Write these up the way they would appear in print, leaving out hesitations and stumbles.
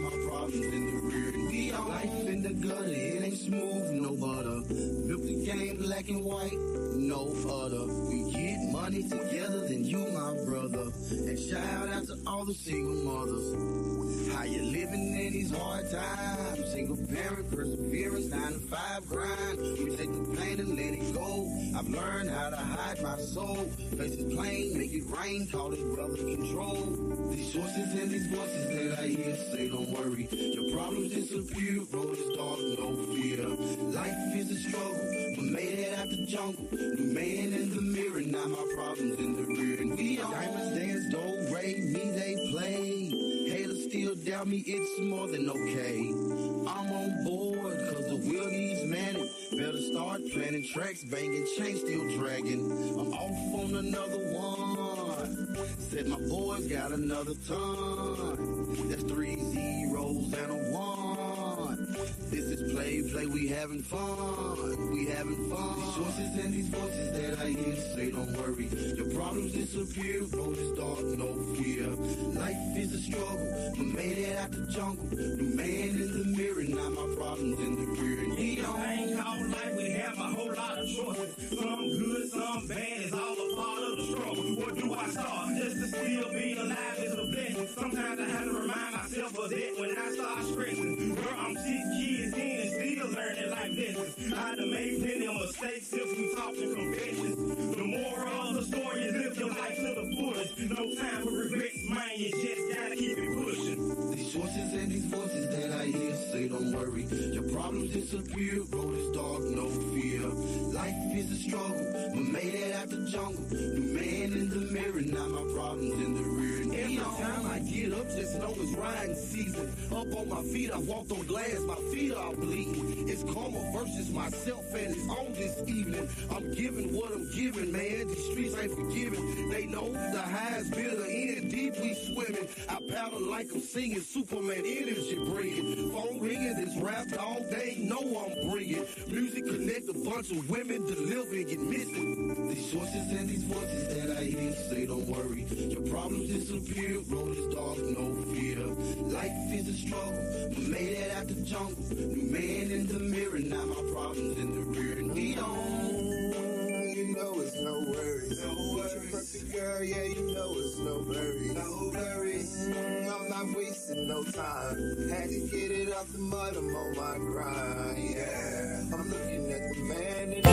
my problems in the rear. We all life in the gutter, it ain't smooth, no butter. Milk the game black and white, no other. We get money together, then you my brother. And shout out to all the single mothers. How you living in these hard times? Single parent, perseverance, 9 to 5 grind. We take the pain and let it go. I've learned how to hide my soul. Face it plain, make it rain, call it brother control. These choices and these voices that I hear say don't worry. Your problems disappear, road is dark, no fear. Life is a struggle, but made it out the jungle. New man in the mirror, now my problems in the rear. And we all diamonds dance, do, re, me, they play. Haters still doubt me, it's more than okay. I'm on board, cause the wheel needs manning. Better start planning tracks, banging, chain still dragging. I'm off on another one. Said my boys got another ton. That's 3 zeros and a 1. This is play, we having fun. We having fun. These choices and these voices that I hear say don't worry. Your problems disappear, road is dark, no fear. Life is a struggle, but made it out the jungle. New man in the mirror, now my problems in the rear. And we don't hang all night, we have a whole lot of choices. Some good, some bad, it's all a part of the struggle. Where do I start? Just to still be alive is a blessing. Sometimes I have to remind myself of that when I start stressing. Girl, I'm 6 years in and still learning life lessons. I done made plenty of mistakes since we talked to confessions. The moral of the story is live your life to the fullest. No time for regrets, man, you just gotta keep it pushing. These choices and these voices that I hear say don't worry. Your problems disappear, road is dark, no fear. Life is a struggle, but made it out the jungle. New man in the mirror, now my problems in the rear. And every time I get up, just know it's riding season. Up on my feet, I walked on glass, my feet are bleeding. It's karma versus myself, and it's on this evening. I'm giving what I'm giving, man. These streets ain't forgiving. They know the highs, bitter end, deep we swimming. I paddle like I'm singing, Superman energy bringing. Phone ringing, this rap dog, they know I'm bringing. Music connect a bunch of women, deliver and get missing. These choices and these voices that I hear say don't worry. Your problems disappear, road is dark, no fear. Life is a struggle, but made it out the jungle. New man in the mirror, now my problems in the rear. And we don't, you know it's no worries. No worries. Perfect girl, yeah, you know it's no worries. No worries. I'm not wasting no time. Had to get it out the mud, I'm on my grind, yeah. I'm looking at the man in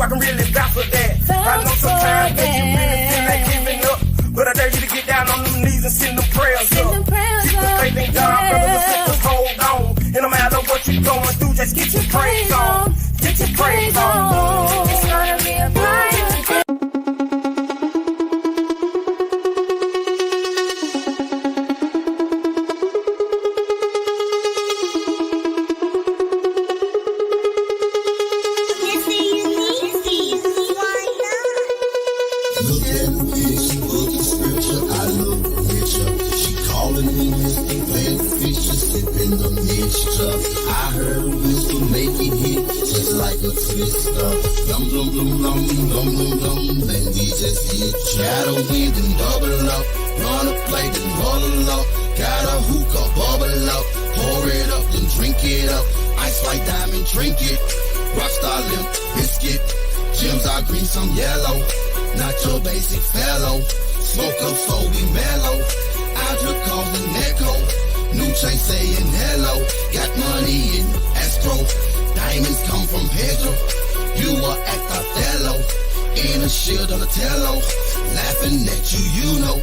I can really vouch for that. I know sometimes that you really feel like giving up, but I dare you to get down Let's get your praise on. Get your praise on. It's gonna be a bright day. I heard a whistle make it hit just like a twister. Dum dum dum dum dum dum dum. Then we just hit shadow with and double up. Run a plate and bottle up. Got a hookah, bubble up. Pour it up, then drink it up. Ice like diamond, drink it. Rockstar limp biscuit. Gems are green, some yellow. Not your basic fellow. Smoke up so we mellow. I just cause an echo. New chain saying hello. Got money in escrow. Diamonds come from Pedro. You were at Othello. In a shield on a tello. Laughing at you, you know.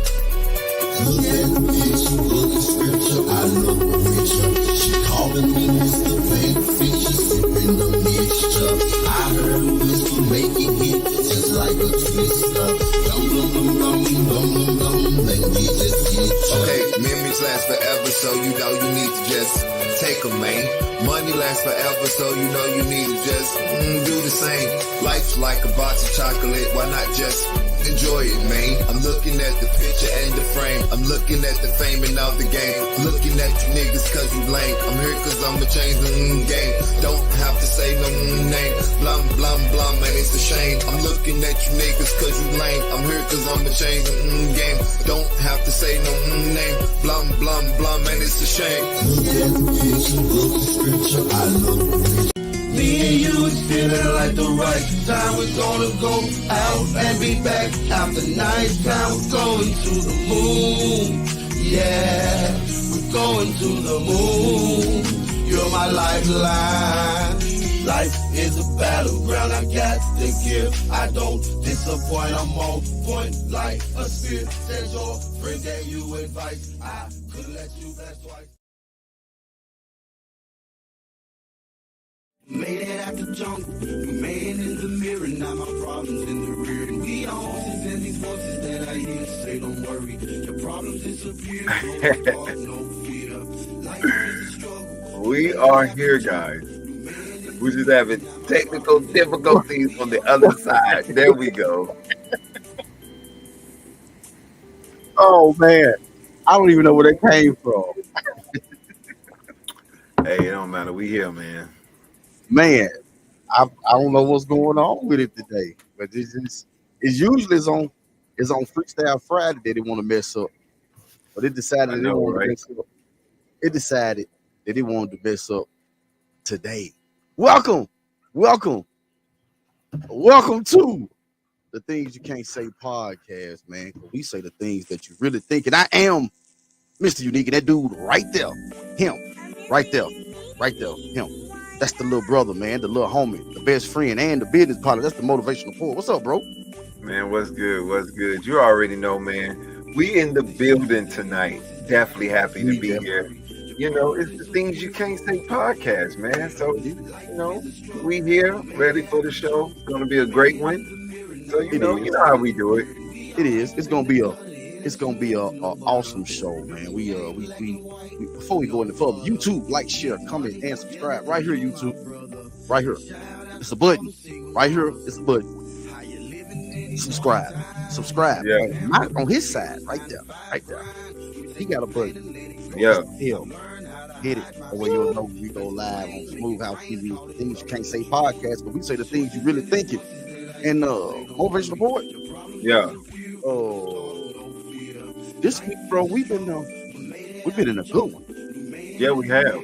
Look at the picture, look at scripture. I look richer. She calling me Mr. Big Fisher. Sipping the mixture. I heard a whistle make it hit just like a twister. Dum dum dum dum dum dum dum. Then we just hit. Okay, memories last forever, so you know you need to just take them, man. Money lasts forever, so you know you need to just do the same. Life's like a box of chocolate, why not just enjoy it, man? I'm looking at the picture and the frame. I'm looking at the fame and all the game. Looking at you niggas cause you lame. I'm here cause I'ma change the game. Don't have to say no name. Blum, blum, blum, man, it's a shame. I'm looking at you niggas cause you lame. I'm here cause I'ma change the game. Don't have to say no name. Blum, blum, blum, man, it's a shame. Look at the picture, look at scripture. I look rich. Me and you is feeling like the right time. We're gonna go out and be back after night time. We're going to the moon. Yeah, we're going to the moon. You're my lifeline. Life is a battleground. I got the gift. I don't disappoint. I'm on point like a spear. Says your friend gave you advice. I could let you blast twice. Made it out the jungle, made it in the mirror, now my problems in the rear. And we all voices and these voices that I hear say, don't worry, your problems disappear, no fear. Life is a struggle. We are here, guys. We're just having technical difficulties on the other side. There we go. Oh, man. I don't even know where they came from. Hey, it don't matter. We here, man. Man, I don't know what's going on with it today, but it's usually on Freestyle Friday that they want to mess up, but it decided they wanted to mess up. It decided that they wanted to mess up today. Welcome to the Things You Can't Say podcast, man. We say the things that you really think, and I am MrUnique, and that dude right there, him, right there, him. That's the little brother, man, the little homie, the best friend, and the business partner. That's the motivational poet. What's up, bro? Man, what's good? What's good? You already know, man. We in the building tonight. Definitely happy to be here. You know, it's the Things You Can't Say podcast, man. So, you know, we here, ready for the show. It's gonna be a great one. So you know how we do it. It is. It's gonna be a awesome show, man. We before we go any further, YouTube, like, share, comment, and subscribe. Right here, YouTube. Right here. It's a button. Right here, it's a button. Subscribe. Yeah. Not on his side, right there. He got a button. Yeah. Hit it. That way you'll know we go live on Smooth House TV. The Things You Can't Say podcast, but we say the things you really thinking. And motivational poet. Yeah. This week, bro, we've been in a good one. Yeah, we have.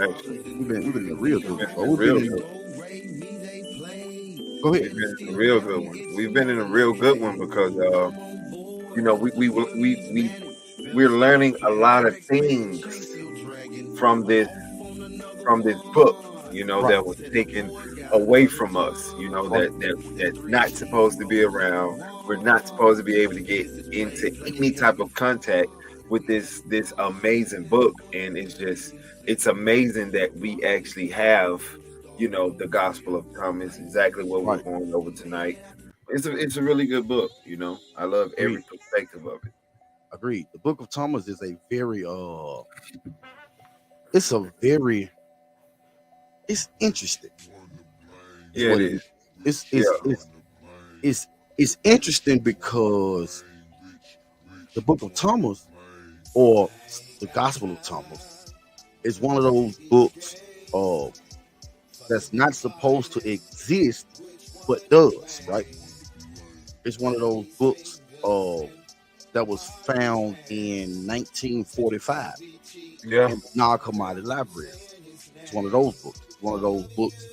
Actually, we've been in a real good one. Go ahead. We've been in a real good one. We've been in a real good one because you know we're learning a lot of things from this book. You know, that was taken away from us. You know, that's not supposed to be around. We're not supposed to be able to get into any type of contact with this amazing book, and it's amazing that we actually have, the Gospel of Thomas, exactly what we're going over tonight. It's a really good book. I love every perspective of it. Agreed. The Book of Thomas is a very it's interesting. Yeah, it is. It's interesting because the Book of Thomas, or the Gospel of Thomas, is one of those books that's not supposed to exist but does, right? It's one of those books that was found in 1945 in the Nag Hammadi Library. It's one of those books. It's one of those books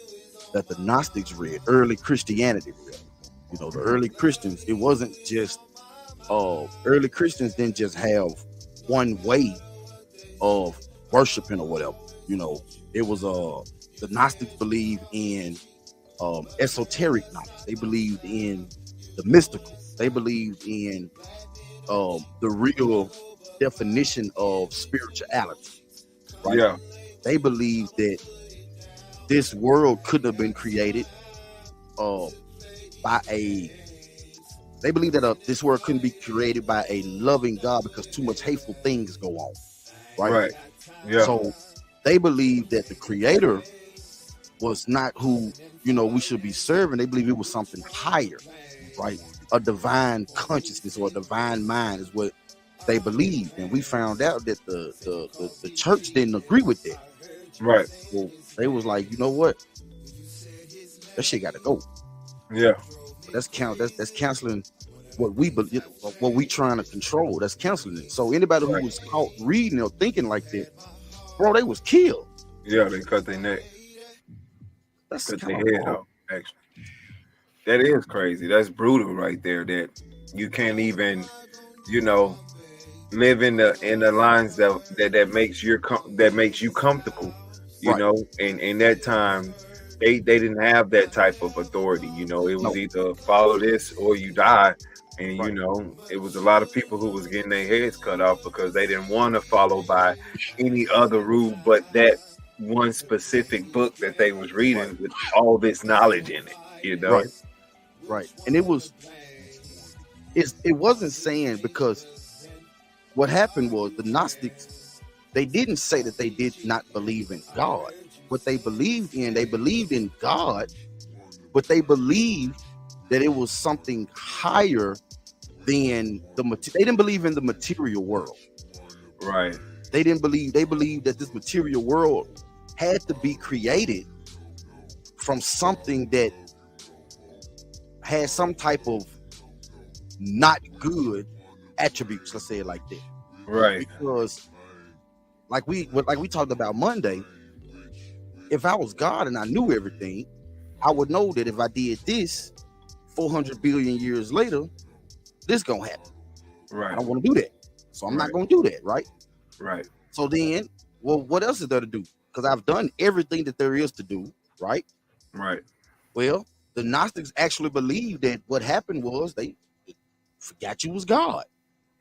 that the Gnostics read, early Christianity read. The early Christians, it wasn't just early Christians didn't just have one way of worshiping or whatever. It was the Gnostics believed in esoteric knowledge. They believed in the mystical. They believed in the real definition of spirituality. Right? Yeah. They believed that this world couldn't have been created they believe that this world couldn't be created by a loving God because too much hateful things go on. Right. Yeah. So they believe that the creator was not who, we should be serving. They believe it was something higher, right? A divine consciousness or a divine mind is what they believed. And we found out that the church didn't agree with that. Right. Well, they was like, you know what? That shit got to go. Yeah. That's canceling what we believe, what we trying to control. That's canceling it. So anybody who was caught reading or thinking like that, bro, they was killed. Yeah, they cut their neck. That's cut their head off. Actually, that is crazy. That's brutal right there. That you can't even, live in the lines that makes you comfortable. You know, and in that time. They didn't have that type of authority, it was either follow this or you die. And it was a lot of people who was getting their heads cut off because they didn't want to follow by any other rule but that one specific book that they was reading with all this knowledge in it, Right. And it wasn't saying, because what happened was the Gnostics, they didn't say that they did not believe in God. What they believed in God, but they believed that it was something higher than they didn't believe in the material world. Right. They believed that this material world had to be created from something that had some type of not good attributes, let's say it like that. Right. Because like we talked about Monday, if I was God and I knew everything, I would know that if I did this 400 billion years later, this gonna happen. Right. I don't want to do that. So I'm not gonna do that, right? Right. So then, well, what else is there to do? Because I've done everything that there is to do, right? Right. Well, the Gnostics actually believed that what happened was they forgot you was God.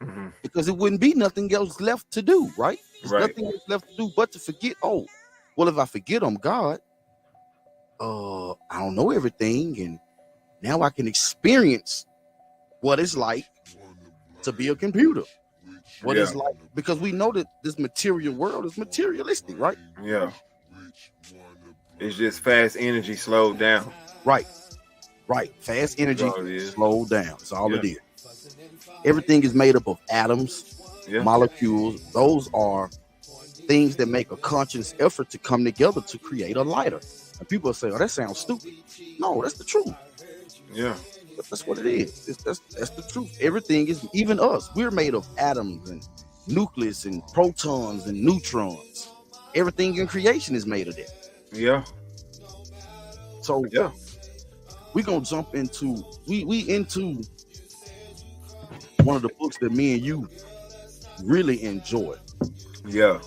Mm-hmm. Because it wouldn't be nothing else left to do, right? There's nothing else left to do but to forget, well, if I forget I'm God, I don't know everything, and now I can experience what it's like to be a computer. What it's like, because we know that this material world is materialistic, right? Yeah. It's just fast energy slowed down. Right. Fast energy slowed down. That's all it is. Everything is made up of atoms, molecules. Those are things that make a conscious effort to come together to create a lighter. And people say, that sounds stupid. No, that's the truth. Yeah. That's what it is. That's the truth. Everything is, even us, we're made of atoms and nucleus and protons and neutrons. Everything in creation is made of that. Yeah. So we're gonna jump into we into one of the books that me and you really enjoy. Yeah.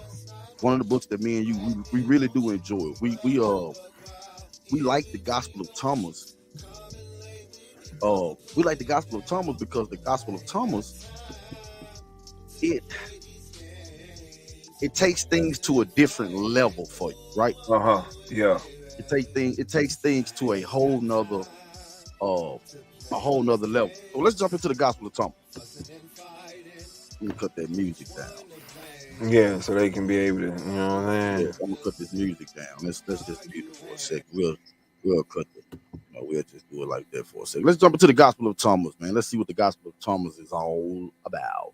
One of the books that me and you we really do enjoy. We like the Gospel of Thomas. We like the Gospel of Thomas because the Gospel of Thomas, it takes things to a different level for you, right? Yeah. It takes things to a whole nother level. So let's jump into the Gospel of Thomas. Let me cut that music down. Yeah, so they can be able to, you know what I'm saying? Yeah, I'm gonna cut this music down. Let's just mute it for a second. We'll cut it. We'll just do it like that for a second. Let's jump into the Gospel of Thomas, man. Let's see what the Gospel of Thomas is all about.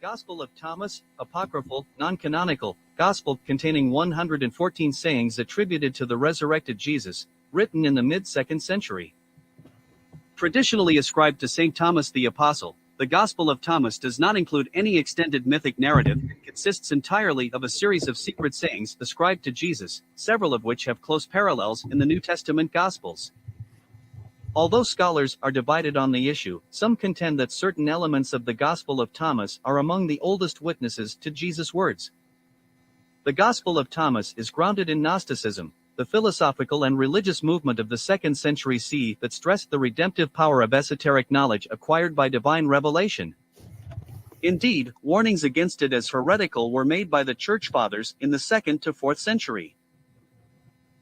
Gospel of Thomas, apocryphal, non-canonical, gospel containing 114 sayings attributed to the resurrected Jesus, written in the mid-2nd century. Traditionally ascribed to St. Thomas the Apostle, the Gospel of Thomas does not include any extended mythic narrative and consists entirely of a series of secret sayings ascribed to Jesus, several of which have close parallels in the New Testament Gospels. Although scholars are divided on the issue, some contend that certain elements of the Gospel of Thomas are among the oldest witnesses to Jesus' words. The Gospel of Thomas is grounded in Gnosticism, the philosophical and religious movement of the 2nd century CE that stressed the redemptive power of esoteric knowledge acquired by divine revelation. Indeed, warnings against it as heretical were made by the Church Fathers in the 2nd to 4th century.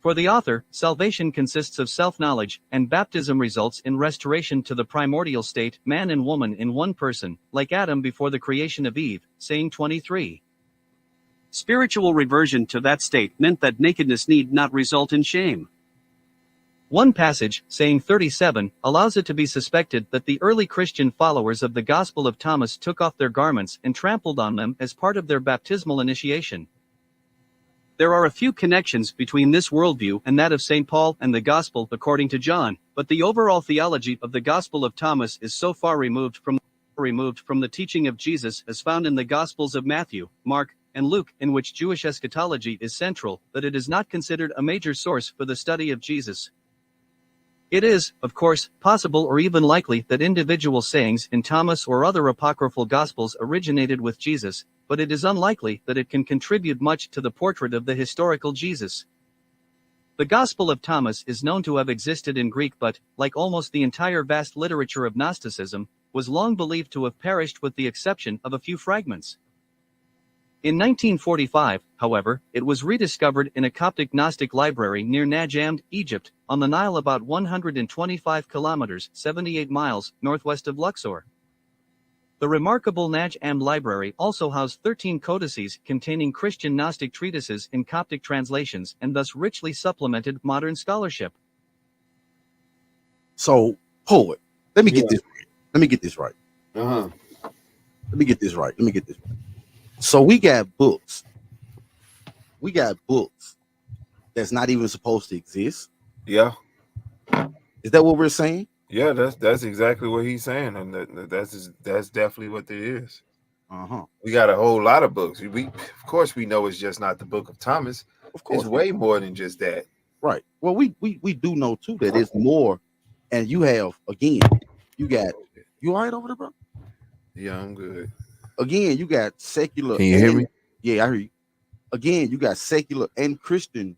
For the author, salvation consists of self-knowledge, and baptism results in restoration to the primordial state, man and woman in one person, like Adam before the creation of Eve, saying 23. Spiritual reversion to that state meant that nakedness need not result in shame. One passage, saying 37, allows it to be suspected that the early Christian followers of the Gospel of Thomas took off their garments and trampled on them as part of their baptismal initiation. There are a few connections between this worldview and that of St. Paul and the Gospel according to John, but the overall theology of the Gospel of Thomas is so far removed from the teaching of Jesus as found in the Gospels of Matthew, Mark, and Luke, in which Jewish eschatology is central, that it is not considered a major source for the study of Jesus. It is, of course, possible or even likely that individual sayings in Thomas or other apocryphal Gospels originated with Jesus, but it is unlikely that it can contribute much to the portrait of the historical Jesus. The Gospel of Thomas is known to have existed in Greek but, like almost the entire vast literature of Gnosticism, was long believed to have perished with the exception of a few fragments. In 1945, however, it was rediscovered in a Coptic Gnostic library near Najamd, Egypt, on the Nile about 125 kilometers 78 miles northwest of Luxor. The remarkable Najamd library also housed 13 codices containing Christian Gnostic treatises in Coptic translations and thus richly supplemented modern scholarship. So, poet, let me get this right. Let me get this right. Let me get this right. So we got books. That's not even supposed to exist. Yeah. Is that what we're saying? Yeah, that's exactly what he's saying, and that's definitely what it is. We got a whole lot of books. Of course we know it's just not the Book of Thomas. Of course, it's way more than just that. Right. Well, we do know too that it's more, and you have you all right over there, bro? Yeah, I'm good. Again, you got secular. Can you hear me? Yeah, I hear you. Again, you got secular and Christian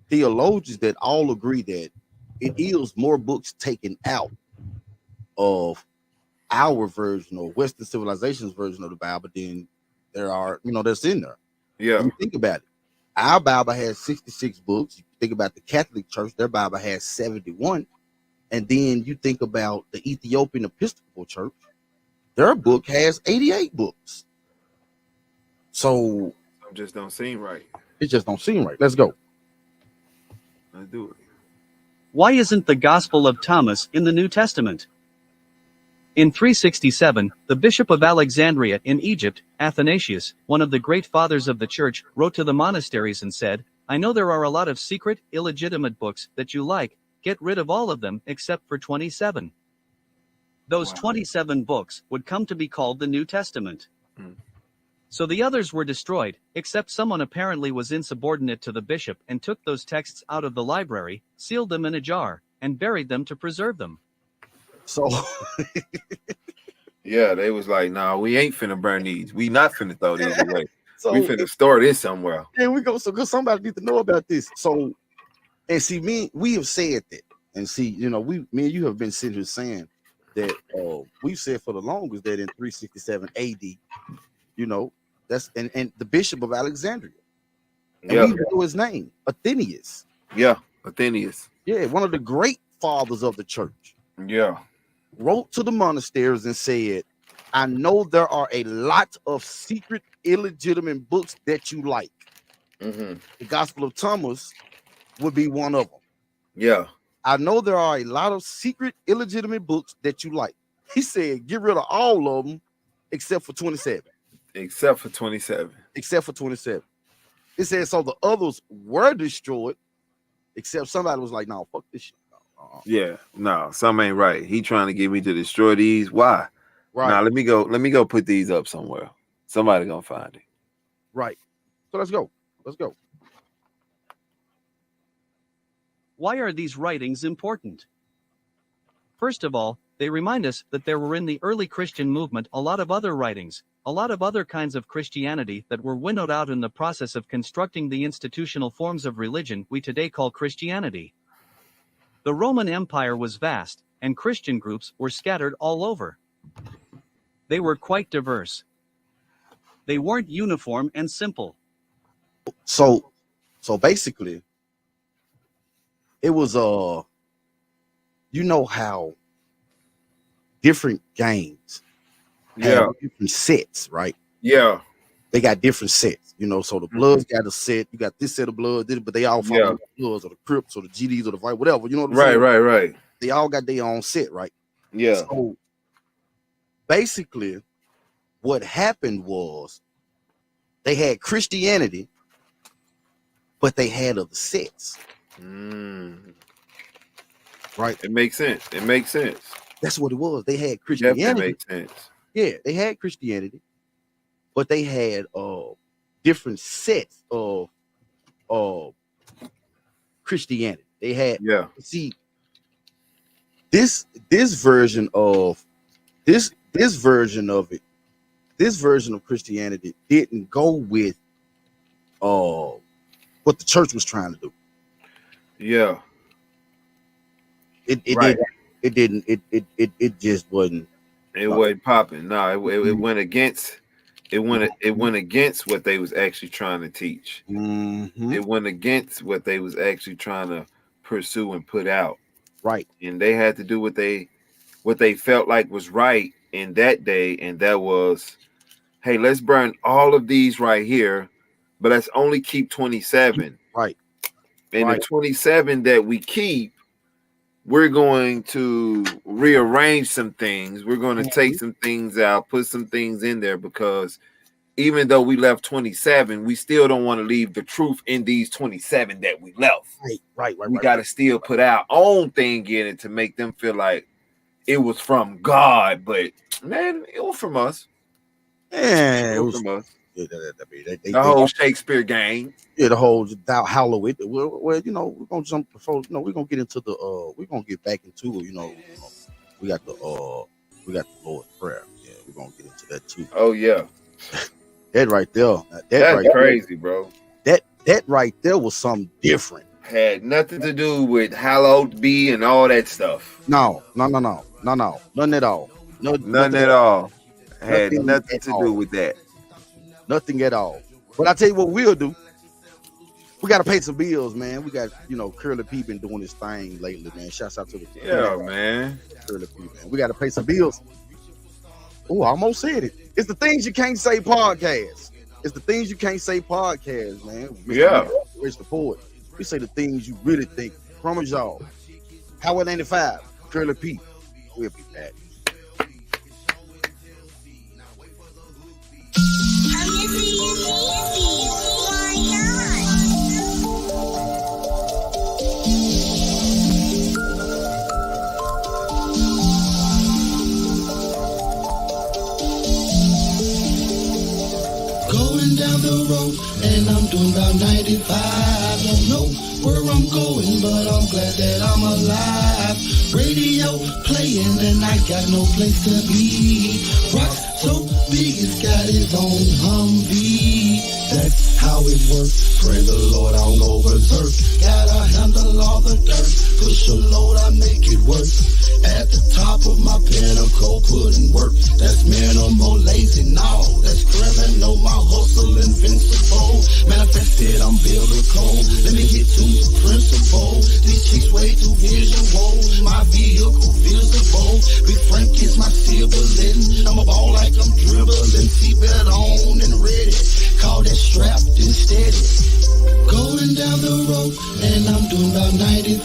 theologians that all agree that it is more books taken out of our version or Western civilization's version of the Bible than there are, that's in there. Yeah. And think about it. Our Bible has 66 books. You think about the Catholic Church, their Bible has 71. And then you think about the Ethiopian Episcopal Church, their book has 88 books. So it just don't seem right. Let's go. Let's do it. Why isn't the Gospel of Thomas in the New Testament? In 367, the Bishop of Alexandria in Egypt, Athanasius, one of the great fathers of the church, wrote to the monasteries and said, "I know there are a lot of secret, illegitimate books that you like. Get rid of all of them except for 27. Those 27 books would come to be called the New Testament. So the others were destroyed, except someone apparently was insubordinate to the bishop and took those texts out of the library, sealed them in a jar, and buried them to preserve them." So yeah, they was like, "Nah, we ain't finna burn these. We not finna throw these away. So we finna store this somewhere." There we go. So because somebody needs to know about this. So, and see, we have said that, and see, me and you have been sitting here saying that we've said for the longest that in 367 AD, That's and the Bishop of Alexandria. And Yeah. we even know his name, Athenius. Yeah, Athenius. Yeah, one of the great fathers of the church. Yeah. Wrote to the monasteries and said, I know there are a lot of secret, illegitimate books that you like. Mm-hmm. The Gospel of Thomas would be one of them. Yeah. I know there are a lot of secret, illegitimate books that you like. He said, get rid of all of them except for 27. Except for 27. Except for 27. It said, so the others were destroyed, except somebody was like, no, fuck this shit. Yeah, no, something ain't right. He trying to get me to destroy these. Why? Right. Now let me go put these up somewhere. Somebody gonna find it. Right. So let's go. Let's go. Why are these writings important? First of all, they remind us that there were in the early Christian movement a lot of other writings, a lot of other kinds of Christianity that were winnowed out in the process of constructing the institutional forms of religion we today call Christianity. The Roman Empire was vast, and Christian groups were scattered all over. They were quite diverse. They weren't uniform and simple. So basically, it was you know how different gangs have different sets, right? Yeah. They got different sets, you know. So the Bloods got a set. You got this set of Bloods, but they all follow the Bloods or the Crips or the GDs or the Fight, whatever. You know what I'm saying? Right. They all got their own set, right? Yeah. So basically, what happened was they had Christianity, but they had other sets. Right. It makes sense. That's what it was. They had Christianity. Definitely makes sense. Yeah, they had Christianity, but they had different sets of Christianity. They had see this version of Christianity didn't go with what the church was trying to do. Yeah. It just wasn't. It wasn't popping. No, it went against. It went against what they was actually trying to teach. Mm-hmm. It went against what they was actually trying to pursue and put out. Right. And they had to do what they felt like was right in that day, and that was, hey, let's burn all of these right here, but let's only keep 27. Right. And the 27 that we keep, we're going to rearrange some things. We're going to take some things out, put some things in there, because even though we left 27, we still don't want to leave the truth in these 27 that we left. Right. We got to still put our own thing in it to make them feel like it was from God, but man, it was from us. Yeah, it was from us. Yeah, the whole Shakespeare gang. Yeah, the whole hollow it. Well, you know, we're gonna jump before. You know, we're gonna get into the. We're gonna get back into it. You know, we got the Lord's Prayer. Yeah, we're gonna get into that too. Oh yeah, that right there. That's right crazy, bro. That right there was something different. Had nothing to do with hallowed be and all that stuff. No, none at all. None at all. Had nothing to do with that. Nothing at all. But I tell you what we'll do. We got to pay some bills, man. We got, Curly P been doing this thing lately, man. Shouts out to the man. Curly P, man. We got to pay some bills. Oh, I almost said it. It's the Things You Can't Say podcast. It's the Things You Can't Say podcast, man. Mr. the Poet. We say the things you really think. Promise y'all. Howard 95, Curly P. We'll be back. Going down the road and I'm doing about 95. Don't know where I'm going, but I'm glad that I'm alive. Radio playing and I got no place to be. Rock so big it's got its own Humvee. That's how it works. Pray the Lord, I don't go berserk. Gotta handle all the dirt. Push a load, I make it work. At the top of my pinnacle, putting work. That's minimal, lazy, no. That's criminal, my hustle invincible. Manifested, I'm biblical. Let me get to the principle. These chicks way too visual. My vehicle visible. Be frank is my sibling. I'm a ball like I'm dribbling. Seatbelt on and ready. Call that strapped and steady. Going down the road, and I'm doing about 95.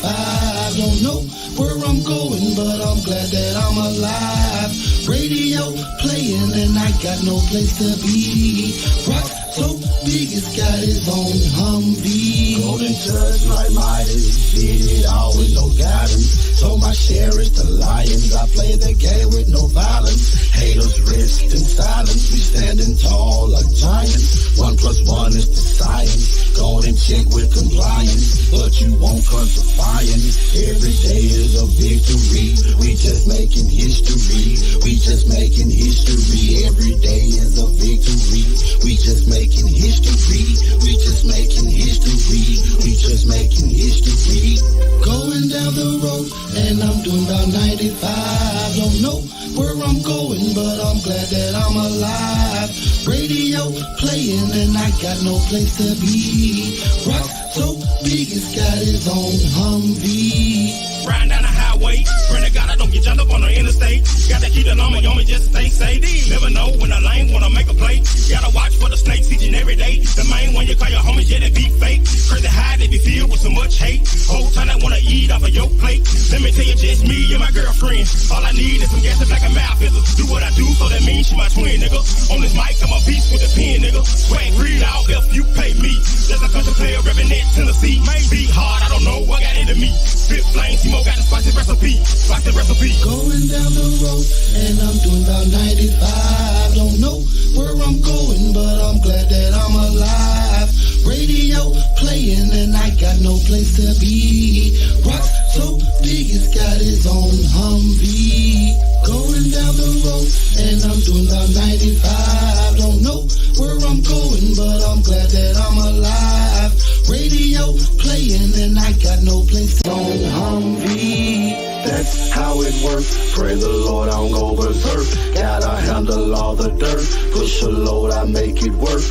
Don't know where I'm going, but I'm glad that I'm alive. Radio playing, and I got no place to be. Rock so big, it's got his own Humvee. Golden touch like Midas, did it all with no guidance. So my share is the Lions. I play the game with no violence. Haters rest in silence. We standing tall like giants. 1 + 1 is the science. Go and check with compliance, but you won't cause defiance. Every day is a victory. We just making history. We just making history. Every day is a victory. We just making history. We just making history. We just making history. Going down the road, and I'm doing about 95. Don't know where I'm going, but I'm glad that I'm alive. Radio playing, and I got no place to be. Rock so big, it's got his own Humvee. Riding down the highway, pray to God I don't get jumped up on the interstate. Gotta keep the llama on me just to stay safe. Never know when the lane wanna make a play. Gotta watch for the snakes each and every day. The main one you call your homies, yeah, they be fake. Crazy high, they be filled with so much hate. Whole time I wanna eat off of your plate. Let me tell you, just me and my girlfriend. All I need is some gas and black and mouth fizzle. Do what I do, so that means she my twin, nigga. On this mic, I'm a beast with a pen, nigga. Swag read out if you pay me. There's a country player reppin' that Tennessee. Maybe hard, I don't know what got into me. Spit flames, Timo got the spicy recipe. Spicy recipe. Going down the road, and I'm doing about 95. Don't know where I'm going, but I'm glad that I'm alive. Radio playing, and I got no place to be. Rock so big, it's got his own Humvee. Going down the road, and I'm doing about 95. Don't know where I'm going, but I'm glad that I'm alive. Radio playing, and I got no place to own Humvee. That's how it works. Pray the Lord, I don't go berserk. Gotta handle all the dirt. Push a load, I make it work.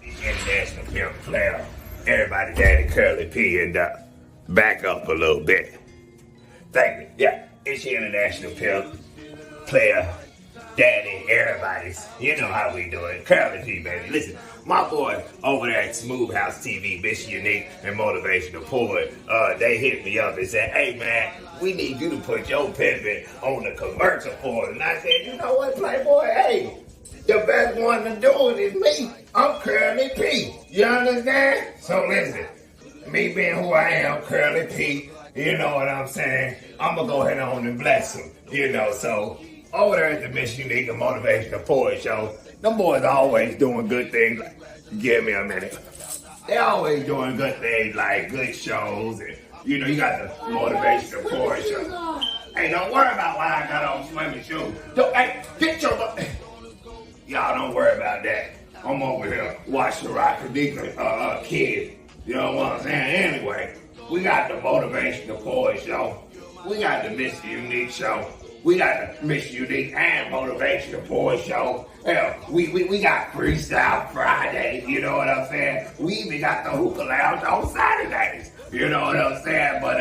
International pimp player. Everybody daddy Curly P and back up a little bit. Thank you. Yeah, it's your international pimp player. Daddy, everybody's. You know how we do it. Curly P, baby. Listen, my boy over there at Smooth House TV, MrUnique and Motivational Poet, they hit me up and said, hey, man, we need you to put your pimpin' on the commercial for it. And I said, you know what, Playboy? Hey, the best one to do it is me. I'm Curly P. You understand? So listen, me being who I am, Curly P, you know what I'm saying? I'm going to go ahead on and bless him, you know, so... Over there at the MrUnique and Motivational Poet Show, them boys always doing good things. Give me a minute. They always doing good things like good shows and, you know, you got the Motivational Poet Show. Hey, don't worry about why I got on swimming shoes. Hey, get your... Y'all don't worry about that. I'm over here watching Rockadika Kid. You know what I'm saying? Anyway, we got the Motivational Poet Show. We got the MrUnique Show. We got the MrUnique and Motivational Poet Show. Hell, we got Freestyle Friday, you know what I'm saying? We even got the Hookah Lounge on Saturdays, you know what I'm saying? But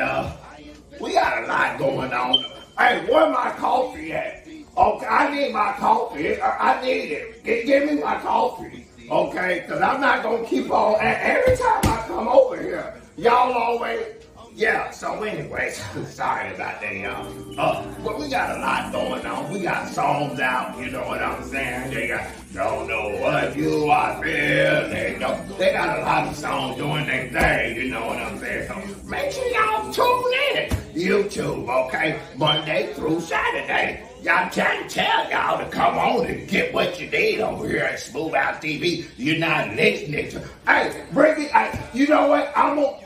we got a lot going on. Hey, where my coffee at? Okay, I need my coffee. I need it. Give me my coffee, okay? Because I'm not going to keep on. Every time I come over here, y'all always... Yeah, so anyways, sorry about that, y'all. But we got a lot going on. We got songs out, you know what I'm saying? They got Don't Know What You Are Feeling. They got a lot of songs doing their thing, you know what I'm saying? So make sure y'all tune in. YouTube, okay? Monday through Saturday. I'm trying to tell y'all to come on and get what you need over here at Smooth Out TV. You're not listening to... Hey, bring it... you know what? I'm going to...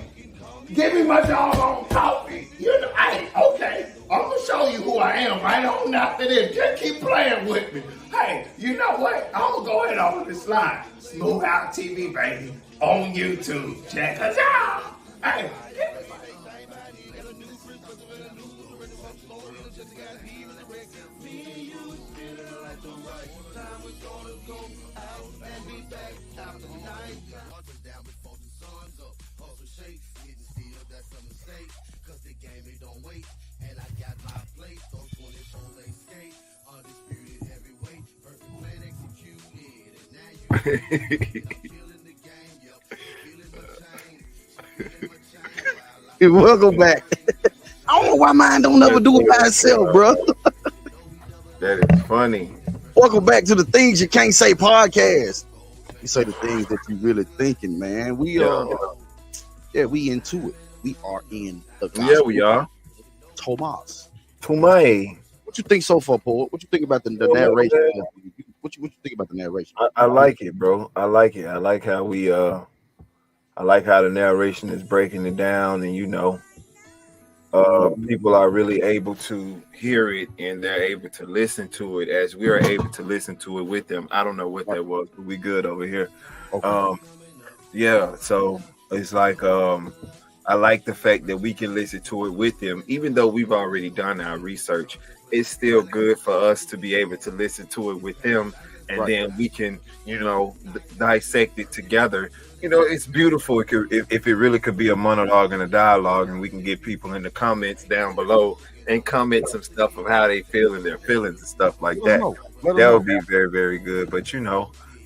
Give me my doggone coffee. You know, hey, okay. I'm going to show you who who I am right on after this. Just keep playing with me. Hey, you know what? I'm gonna go ahead on this line. Smooth Out TV, baby, on YouTube. Check us out. Hey. Welcome back. I don't know why mine don't ever do it by itself, bro. That is funny. Welcome back to the Things You Can't Say podcast. You say the things that you really thinking, man. We we into it. We are in the gospel. Yeah, we are. Thomas. Tomai. What you think so far, Paul? What you think about the narration? What you think about the narration? I like it, bro. I like it. I like how we I like how the narration is breaking it down, and people are really able to hear it, and they're able to listen to it as we are able to listen to it with them. I don't know what that was, but we good over here. Okay. Yeah, so it's like I like the fact that we can listen to it with them, even though we've already done our research. It's still good for us to be able to listen to it with them, and then we can, dissect it together. It's beautiful if it really could be a monologue and a dialogue, and we can get people in the comments down below and comment some stuff of how they feel and their feelings and stuff like that. That would be very, very good. But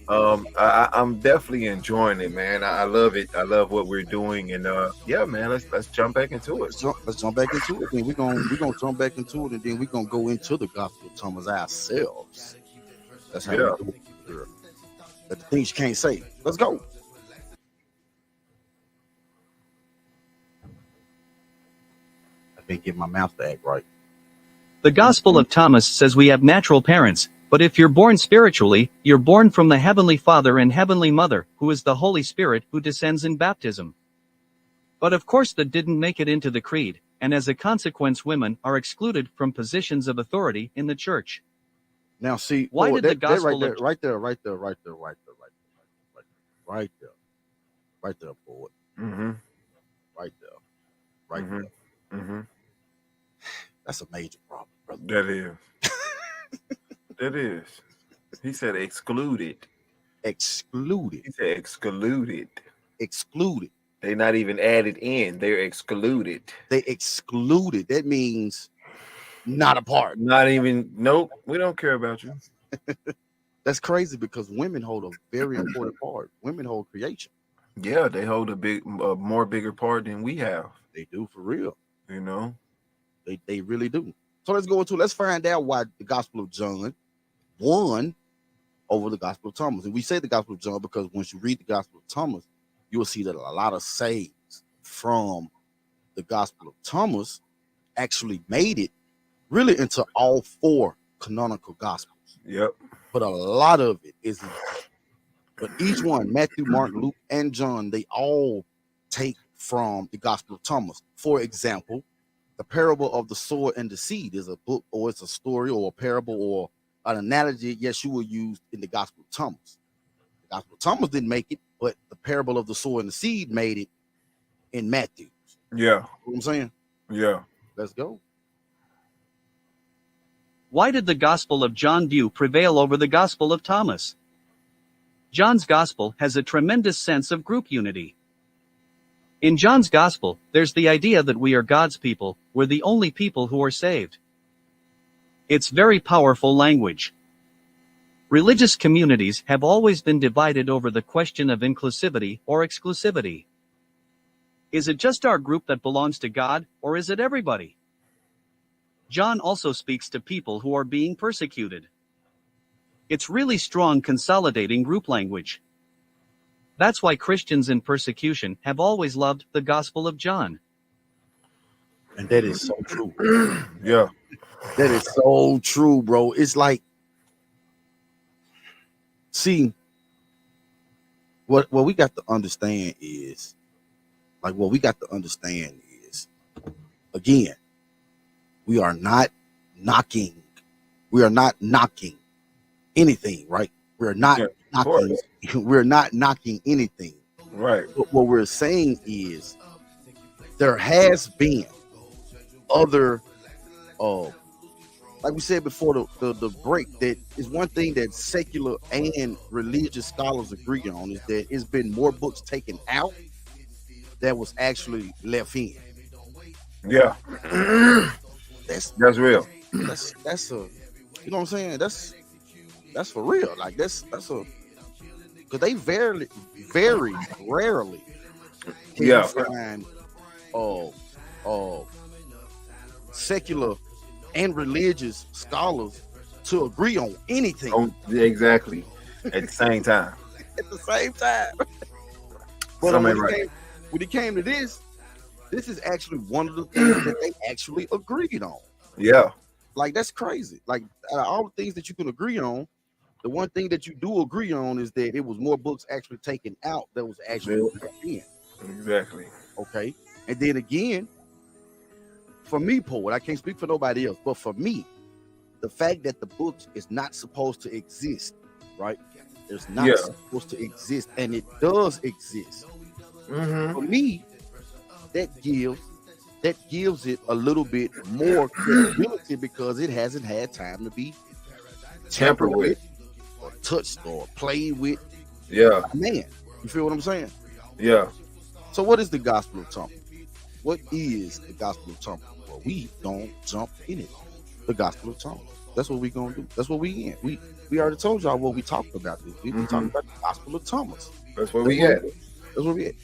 I'm definitely enjoying it, man. I love it. I love what we're doing, and man, let's jump back into it. Let's jump back into it. Then we're gonna jump back into it, and then we're gonna go into the Gospel of Thomas ourselves. That's how we do it. But the things you can't say. Let's go. I didn't get my mouth to act right. The Gospel of Thomas says we have natural parents, but if you're born spiritually, you're born from the Heavenly Father and Heavenly Mother, who is the Holy Spirit who descends in baptism. But of course that didn't make it into the creed, and as a consequence women are excluded from positions of authority in the church. Now see, why did the Gospel right there, forward. Mm-hmm. Right there. Mm-hmm. That's a major problem, brother. That is. That is. He said excluded. Excluded. He said excluded. Excluded. They're not even added in. They're excluded. They excluded. That means not a part. Not even. Nope. We don't care about you. That's crazy because women hold a very important part. Women hold creation. Yeah, they hold a more bigger part than we have. They do, for real. They really do. So let's find out why the Gospel of John won over the Gospel of Thomas. And we say the Gospel of John because once you read the Gospel of Thomas, you will see that a lot of sayings from the Gospel of Thomas actually made it really into all four canonical Gospels. Yep. But a lot of it isn't. But each one, Matthew, Mark, Luke, and John, they all take from the Gospel of Thomas. For example, the parable of the sower and the seed is a book, or it's a story, or a parable, or an analogy Yeshua used in the Gospel of Thomas. The Gospel of Thomas didn't make it, but the parable of the sower and the seed made it in Matthew. Yeah. You know what I'm saying? Yeah. Let's go. Why did the Gospel of John view prevail over the Gospel of Thomas? John's Gospel has a tremendous sense of group unity. In John's Gospel, there's the idea that we are God's people, we're the only people who are saved. It's very powerful language. Religious communities have always been divided over the question of inclusivity or exclusivity. Is it just our group that belongs to God, or is it everybody? John also speaks to people who are being persecuted. It's really strong consolidating group language. That's why Christians in persecution have always loved the Gospel of John. And that is so true. Yeah. That is so true, bro. It's like, see, what we got to understand is, again, we are not knocking anything, right? We're not knocking. We're not knocking anything. Right. But what we're saying is there has been other, like we said before the break, that is one thing that secular and religious scholars agree on, is that it's been more books taken out that was actually left in. Yeah. That's real. That's a, you know what I'm saying? That's for real. Like that's a, because they very rarely can you find secular and religious scholars to agree on anything. Oh, exactly. At the same time. At the same time. But when it came to this is actually one of the things that they actually agreed on. Yeah. Like, that's crazy. Like, out of all the things that you can agree on, the one thing that you do agree on is that it was more books actually taken out that was actually in. Exactly. Okay. And then again, for me, Poet, I can't speak for nobody else, but for me, the fact that the book is not supposed to exist, right? It's not supposed to exist, and it does exist. For me, that gives it a little bit more credibility because it hasn't had time to be tampered with or touched or played with. Yeah. Man, you feel what I'm saying? Yeah. So what is the Gospel of Thomas? What is the Gospel of Thomas? Well, we don't jump in it. The Gospel of Thomas. That's what we gonna do. That's what we in. We already told y'all what we talked about this. We talking about the Gospel of Thomas. That's where we at. That's where we at.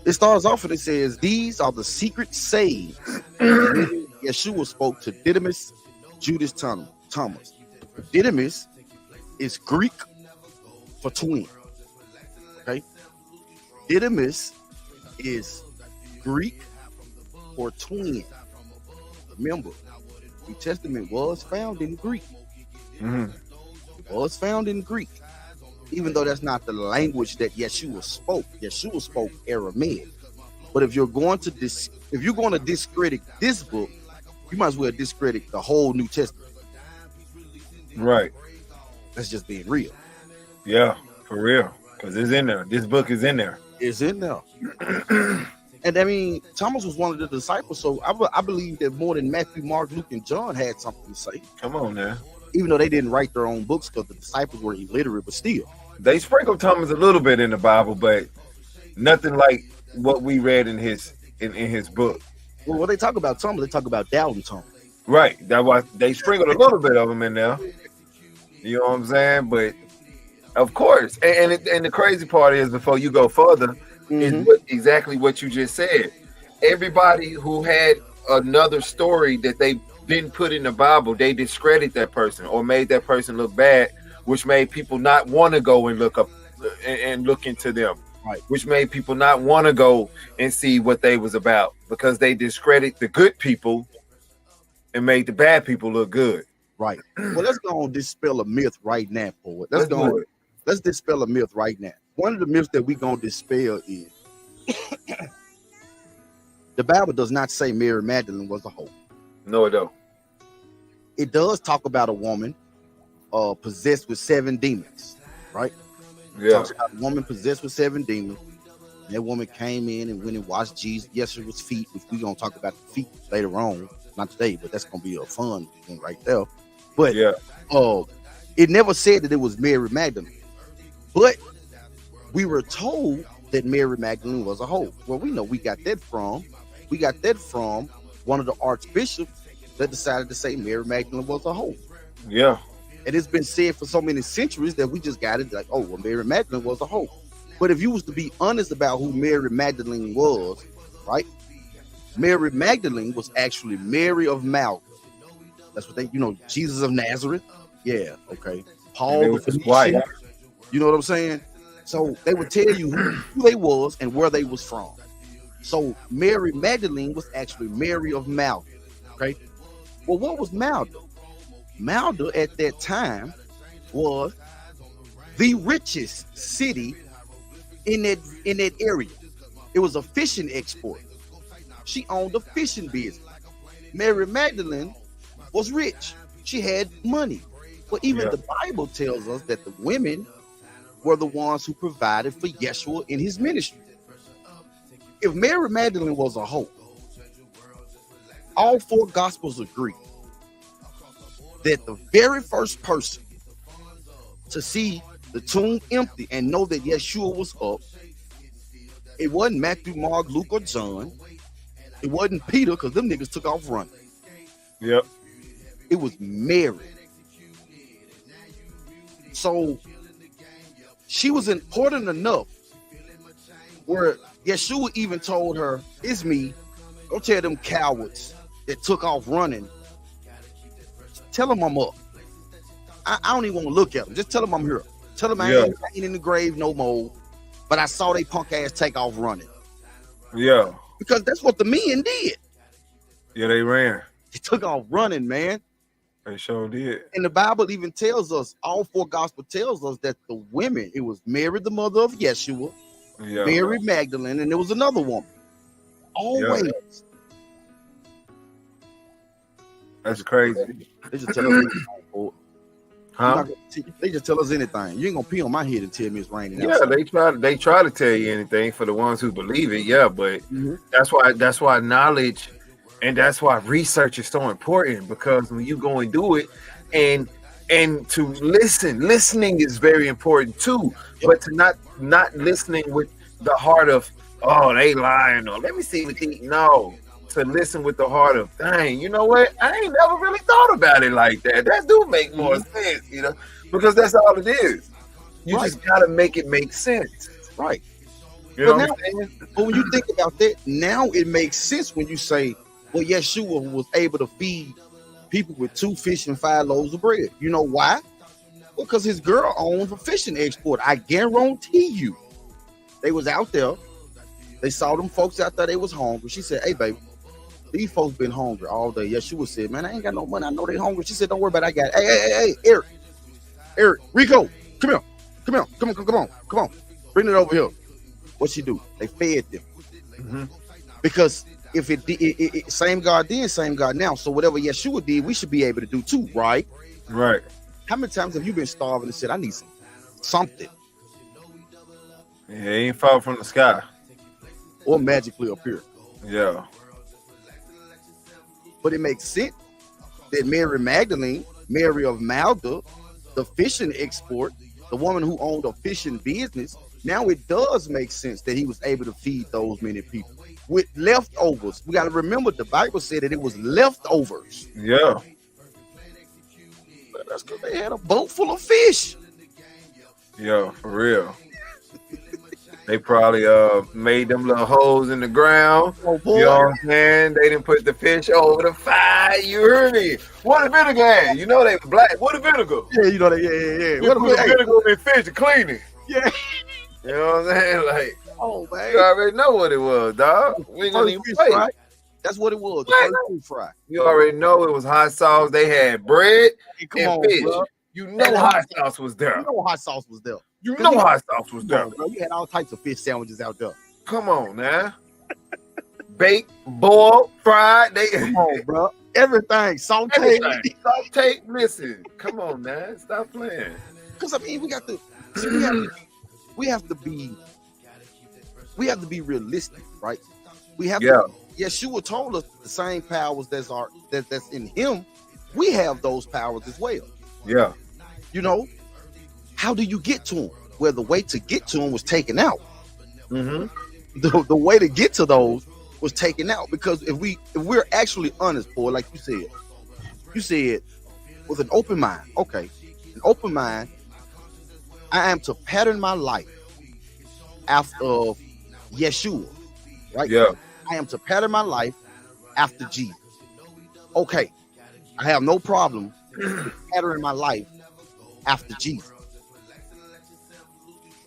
It starts off and it says, "These are the secret sayings Yeshua spoke to Didymus, Judas, Thomas." Didymus is Greek for twin. Okay, Didymus is Greek for twin. Remember, the New Testament was found in Greek. It was found in Greek. Even though that's not the language that Yeshua spoke. Yeshua spoke Aramaic. But if you're going to discredit this book, you might as well discredit the whole New Testament. Right. That's just being real. Yeah, for real. Because it's in there. This book is in there. It's in there. And I mean, Thomas was one of the disciples, so I believe that more than Matthew, Mark, Luke, and John had something to say. Come on now. Even though they didn't write their own books because the disciples were illiterate, but still. They sprinkled Thomas a little bit in the Bible, but nothing like what we read in his book. Well, when they talk about Thomas, they talk about doubting Thomas. Right. That's why they sprinkled a little bit of him in there. You know what I'm saying? But of course, and the crazy part is, before you go further, is exactly what you just said. Everybody who had another story that they didn't put in the Bible, they discredit that person or made that person look bad, which made people not want to go and look up and look into them. Right. Which made people not want to go and see what they was about, because they discredit the good people and made the bad people look good. Right. Well, let's go and dispel a myth right now, Poet. Let's dispel a myth right now. One of the myths that we gonna dispel is the Bible does not say Mary Magdalene was a hoe. No, it don't. It does talk about a woman possessed with 7 demons, right? Yeah. Talks about a woman possessed with 7 demons. And that woman came in and went and washed Yeshua's feet, which we're gonna talk about the feet later on. Not today, but that's gonna be a fun thing right there. But it never said that it was Mary Magdalene. But we were told that Mary Magdalene was a hoe. Well, we know we got that from one of the archbishops that decided to say Mary Magdalene was a hoe. Yeah. And it's been said for so many centuries that we just got it like, oh, well, Mary Magdalene was a hoe. But if you was to be honest about who Mary Magdalene was, right? Mary Magdalene was actually Mary of Malta. That's what they, Jesus of Nazareth. Yeah, okay. Paul the Phoenician. You know what I'm saying? So they would tell you who they was and where they was from. So Mary Magdalene was actually Mary of Malta. Okay. Well, what was Malta? Malta at that time was the richest city in that area. It was a fishing export. She owned a fishing business. Mary Magdalene was rich. She had money. But even the Bible tells us that the women were the ones who provided for Yeshua in his ministry. If Mary Magdalene was a hoe, all 4 gospels agree that the very first person to see the tomb empty and know that Yeshua was up, it wasn't Matthew, Mark, Luke, or John. It wasn't Peter, because them niggas took off running. Yep. It was Mary. So she was important enough where Yeshua even told her, "It's me. Don't tell them cowards that took off running. Tell them I'm up. I don't even want to look at them. Just tell them I'm here. Tell them I ain't in the grave no more. But I saw they punk ass take off running." Yeah. Because that's what the men did. Yeah, they ran. They took off running, man. They sure did. And the Bible even tells us, all 4 gospel tells us that the women, it was Mary, the mother of Yeshua, Mary Magdalene, and there was another woman. Always. Yeah. That's crazy. They just tell us anything. Huh? They just tell us anything. You ain't gonna pee on my head and tell me it's raining. Yeah, outside. They try to tell you anything for the ones who believe it. Yeah, but that's why knowledge and that's why research is so important, because when you go and do it and to listening is very important too. But to not listening with the heart of, oh, they lying, or let me see what they no. To listen with the heart of, dang, you know what? I ain't never really thought about it like that. That do make more sense, you know, because that's all it is. You just gotta make it make sense. Right. You know what I'm saying? But when you think about that, now it makes sense when you say, well, Yeshua was able to feed people with 2 fish and 5 loaves of bread. You know why? Because his girl owned a fishing export. I guarantee you. They was out there. They saw them folks out there. They was hungry. She said, "Hey, baby, these folks been hungry all day." Yeshua said, "Man, I ain't got no money. I know they hungry." She said, "Don't worry about it. I got it. Hey, Eric, Rico, come on. Bring it over here." What she do? They fed them. Because if it same God then, same God now. So whatever Yeshua did, we should be able to do too, right? Right. How many times have you been starving and said, "I need something"? Yeah, it ain't fall from the sky. Or magically appear. Yeah. But it makes sense that Mary Magdalene, Mary of Malda, the fishing export, the woman who owned a fishing business, now it does make sense that he was able to feed those many people with leftovers. We got to remember the Bible said that it was leftovers. Yeah. But that's because they had a boat full of fish. Yeah, for real. They probably made them little holes in the ground. Oh, boy. You know what I'm saying? They didn't put the fish over the fire. You heard me? What the vinegar at? You know they was black. What the vinegar? Yeah, you know that. Yeah. What the vinegar in fish to clean it? Yeah. You know what I'm saying? Like, oh man, you already know what it was, dog. We ain't gonna even play. Fry. That's what it was. The first fish fry. You already know it was hot sauce. They had bread and fish. Bro. You know hot sauce was there. You know hot sauce was there. You know hot sauce was there. Bro, you had all types of fish sandwiches out there. Come on, now. Baked, boiled, fried. Come on, bro. Everything. Sauteed. Listen. Come on, man. Stop playing. Because I mean, we have to be realistic, right? We have to. Yeshua told us the same powers that's in him. We have those powers as well. Yeah. You know, how do you get to him? Well, the way to get to him was taken out. Mm-hmm. The way to get to those was taken out, because if we're actually honest, boy, like you said with an open mind. Okay, an open mind. I am to pattern my life after Yeshua, right? Yeah. I am to pattern my life after Jesus. Okay, I have no problem patterning my life after Jesus.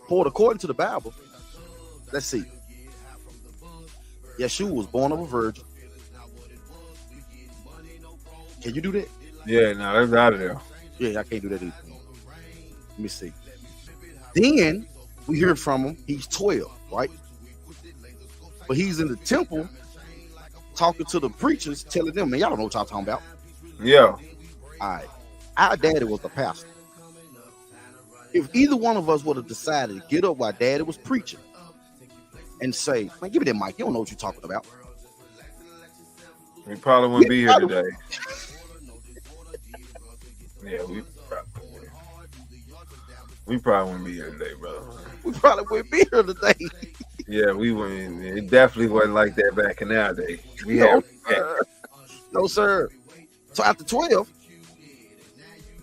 For according to the Bible, let's see. Yeshua was born of a virgin. Can you do that? Yeah, no, that's out of there. Yeah, I can't do that either. Let me see. Then we hear from him. He's 12, right? But he's in the temple talking to the preachers, telling them, man, y'all don't know what y'all talking about. Yeah. All right. Our daddy was a pastor. If either one of us would have decided to get up while daddy was preaching and say, man, give me that mic. You don't know what you're talking about. We probably wouldn't be here today. Yeah, we probably wouldn't be here today, brother. We probably wouldn't be here today. Yeah, we wouldn't. It definitely wasn't like that back in our day. No, sir. So after 12,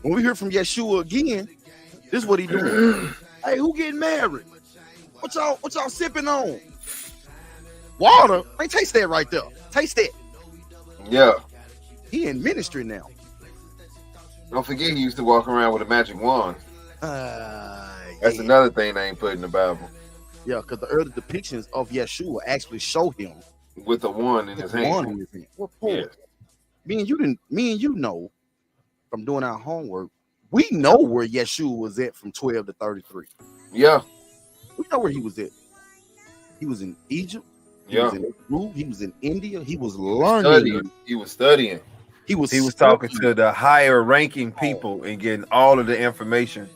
when we hear from Yeshua again, this is what he doing. Hey, who getting married? What y'all sipping on? Water? Hey, taste that right there. Taste that. Yeah. He in ministry now. Don't forget he used to walk around with a magic wand. That's another thing they ain't put in the Bible. Yeah, because the early depictions of Yeshua actually show him with a wand in his hand. What point? Me and you know from doing our homework, we know where Yeshua was at from 12 to 33. Yeah. We know where he was at. He was in Egypt. He was in Peru. He was in India. He was learning. He was studying. He was talking to the higher ranking people and getting all of the information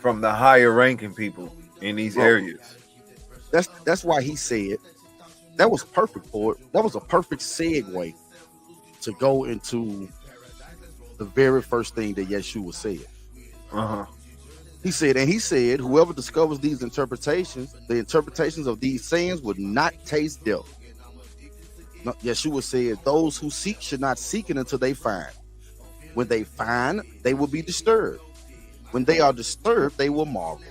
from the higher ranking people in these areas. That's why he said that was perfect for it. That was a perfect segue to go into the very first thing that Yeshua said. He said, whoever discovers these interpretations, the interpretations of these sayings would not taste death. No, Yeshua said, those who seek should not seek it until they find. When they find, they will be disturbed. When they are disturbed, they will marvel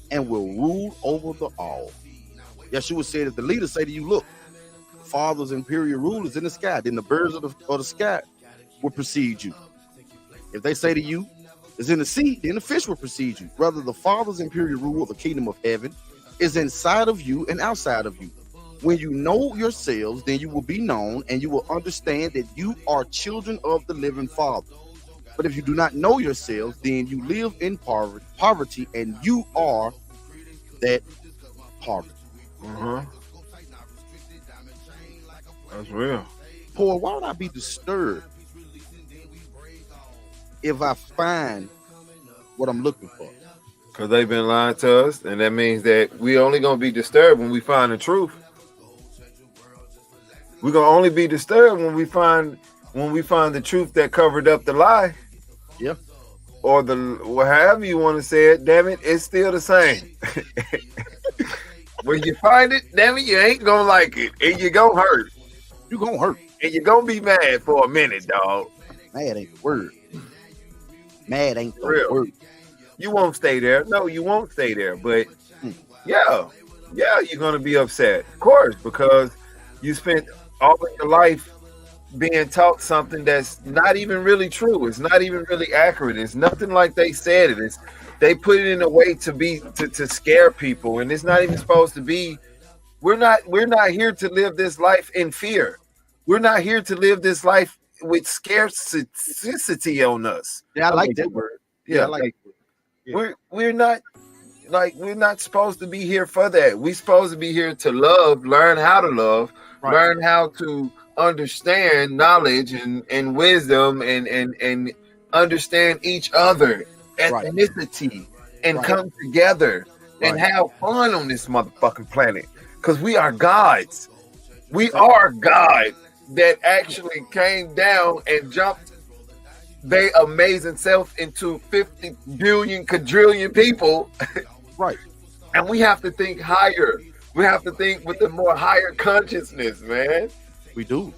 and will rule over the all. Yeshua said, if the leaders say to you, look, the Father's imperial rule is in the sky, then the birds of the sky will precede you. If they say to you, it's in the sea, then the fish will precede you. Rather, the Father's imperial rule of the kingdom of heaven is inside of you and outside of you. When you know yourselves, then you will be known and you will understand that you are children of the living Father. But if you do not know yourselves, then you live in poverty and you are that poverty. That's real. Paul, why would I be disturbed if I find what I'm looking for? Because they've been lying to us, and that means that we only gonna be disturbed when we find the truth. We're gonna only be disturbed when we find the truth that covered up the lie. Yeah. Or however you want to say it, damn it, it's still the same. When you find it, damn it, you ain't gonna like it, and you're gonna hurt. You gonna hurt, and you're gonna be mad for a minute, dog. Mad ain't the word. Mad ain't the word. You won't stay there. No, you won't stay there. But yeah, you're gonna be upset, of course, because you spent all of your life being taught something that's not even really true. It's not even really accurate. It's nothing like they said it is. They put it in a way to scare people, and it's not even supposed to be. We're not here to live this life in fear. We're not here to live this life with scarcity on us. Yeah, I like that word. Yeah, I like it. Yeah. We're not supposed to be here for that. We're supposed to be here to love, learn how to love, learn how to understand knowledge and wisdom and understand each other, ethnicity, and come together and have fun on this motherfucking planet. Because we are gods. We are God that actually came down and jumped their amazing self into 50 billion quadrillion people. Right. And we have to think higher. We have to think with a more higher consciousness, man. We do.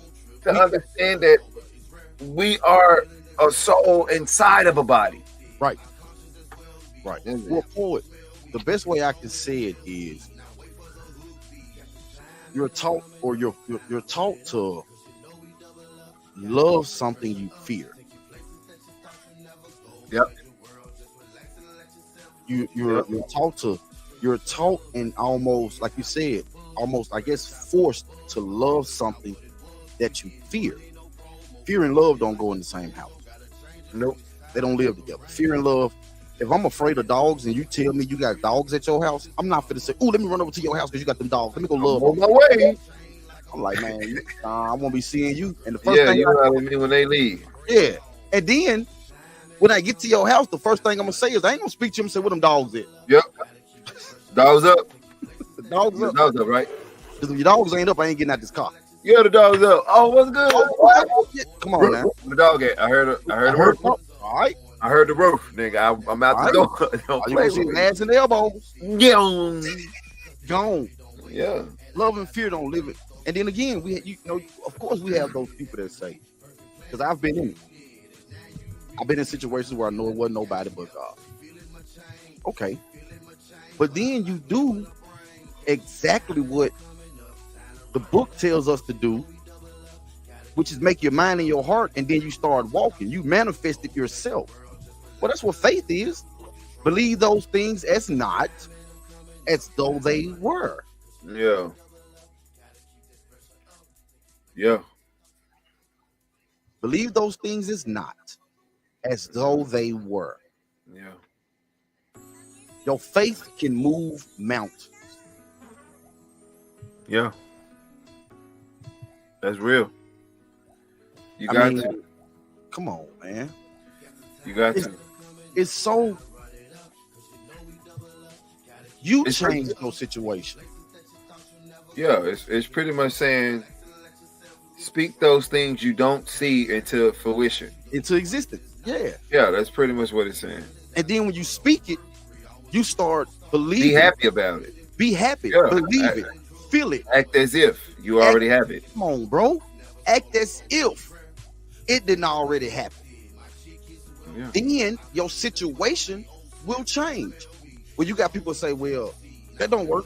To understand that we are a soul inside of a body. Right. Well, poet, the best way I can say it is you're taught to love something you fear. Yep. You're taught and almost, like you said, I guess forced to love something that you fear. Fear and love don't go in the same house. Nope. They don't live together. Fear and love. If I'm afraid of dogs and you tell me you got dogs at your house, I'm not finna say, "Oh, let me run over to your house because you got them dogs. Let me go love them." On my way. I'm like, man, I won't be seeing you. And the first thing you know what I mean when they leave. Yeah. And then when I get to your house, the first thing I'm gonna say is I ain't gonna speak to him and say where them dogs at. Yep. Dogs up. The dogs up. Dogs up, right? Because if your dogs ain't up, I ain't getting out this car. Yeah, the dog's up. Oh, what's good? Come on now. The dog at. I heard the roof. All right. I heard the roof, nigga. I'm out the door. Don't You play gonna see with his ass and elbows. me. Gone. Yeah. Love and fear don't live it. And then again, of course, we have those people that say, because I've been in it. I've been in situations where I know it wasn't nobody but God. Okay. But then you do exactly what the book tells us to do, which is make your mind and your heart, and then you start walking. You manifest it yourself. Well, that's what faith is. Believe those things as not, as though they were. Yeah. Yeah. Believe those things as not, as though they were. Yeah. Your faith can move mountains. Yeah. That's real. You got to. Come on, man. You got to. It's so. You change your situation. Yeah, it's pretty much saying, speak those things you don't see into fruition. Into existence. Yeah. Yeah, that's pretty much what it's saying. And then when you speak it, you start believing. Be happy about it. Be happy. Yeah, Believe it. Feel it. Act as if you already have it. Come on, bro. Act as if it didn't already happen. Yeah. Then your situation will change. Well, you got people say, well, that don't work.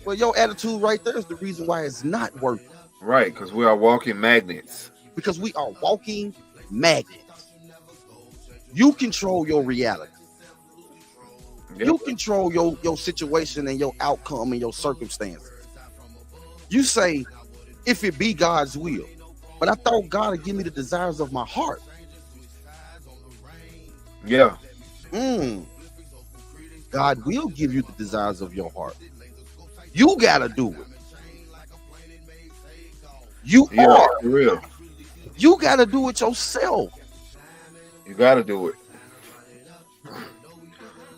Well, your attitude right there is the reason why it's not working. Right, because we are walking magnets. Because we are walking magnets. You control your reality. Yep. You control your situation and your outcome and your circumstances. You say, if it be God's will. But I thought God would give me the desires of my heart. Yeah. God will give you the desires of your heart. You gotta do it. You are for real. You gotta do it yourself. You gotta do it.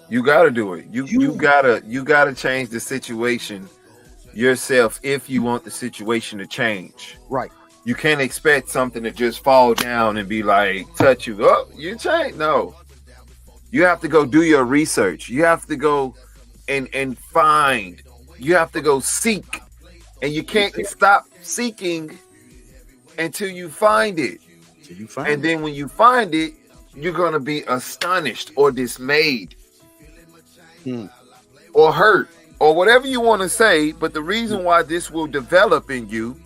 You gotta do it. You gotta change the situation yourself if you want the situation to change. Right. You can't expect something to just fall down and be like, touch you. Oh, you change. No. You have to go do your research. You have to go and find. You have to go seek. And you can't stop seeking until you find it. And then when you find it, you're going to be astonished or dismayed or hurt or whatever you want to say. But the reason why this will develop in you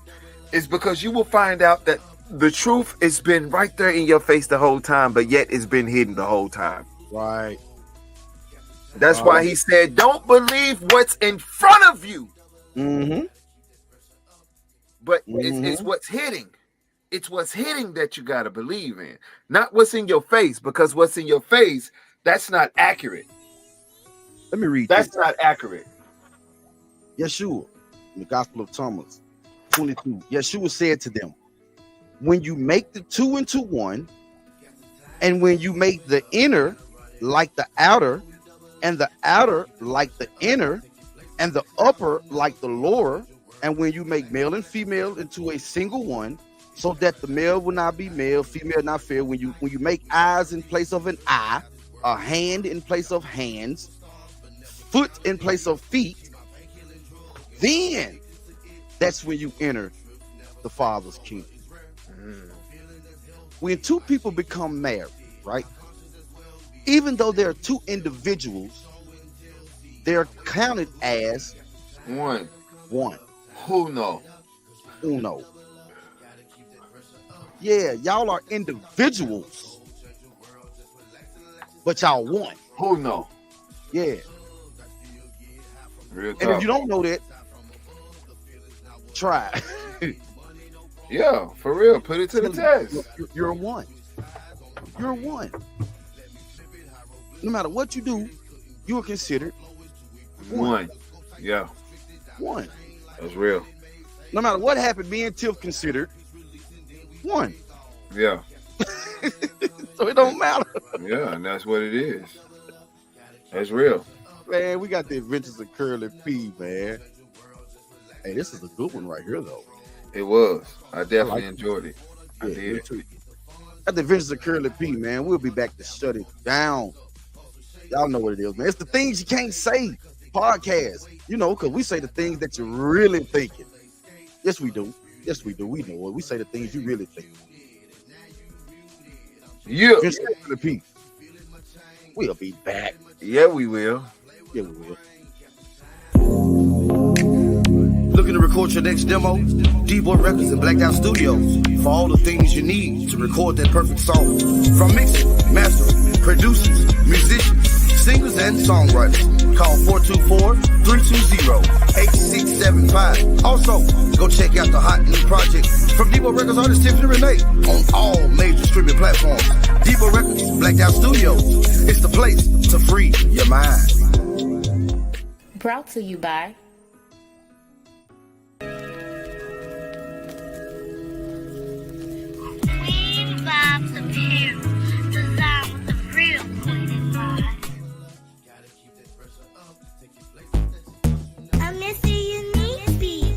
is because you will find out that the truth has been right there in your face the whole time, but yet it's been hidden the whole time. Right. That's why he said, don't believe what's in front of you. But it's what's hitting. It's what's hitting that you got to believe in, not what's in your face, because what's in your face, that's not accurate. Let me read That's not accurate. Yeshua, in the Gospel of Thomas 22, Yeshua said to them, when you make the two into one, and when you make the inner like the outer, and the outer like the inner, and the upper like the lower, and when you make male and female into a single one, so that the male will not be male, female not female, when you make eyes in place of an eye, a hand in place of hands, foot in place of feet, then that's when you enter the Father's kingdom. When two people become married, right? Even though they're two individuals, they're counted as one. Uno. Yeah, y'all are individuals, but y'all one. Uno. Yeah. Real and tough. if you don't know that, try. Yeah, for real. Put it to the test. You're one. You're one. No matter what you do, you are considered one. Yeah. One. That's real. No matter what happened, me and Tiff considered one. Yeah. So it don't matter. Yeah, and that's what it is. That's real. Man, we got the Adventures of Curly P, man. Hey, this is a good one right here, though. It was. I definitely enjoyed it. I did. Me too. At the Adventures of Curly P, man, we'll be back to shut it down. Y'all know what it is, man. It's the things you can't say. Podcast, you know, because we say the things that you're really thinking. Yes, we do. Yes, we do. We know it. We say the things you really think. Yeah. Curly P. We'll be back. Yeah, we will. Yeah, we will. Looking to record your next demo? DBoy Records and Blacked Out Studios for all the things you need to record that perfect song. From mixing, mastering, producers, musicians, singers, and songwriters. Call 424-320-8675. Also, go check out the hot new project from DBoy Records artist Tiffany Renee on all major streaming platforms. DBoy Records, Blacked Out Studios. It's the place to free your mind. Brought to you by Queen Vibes Apparel, designed with the real Queen vibes. I miss the unique beat.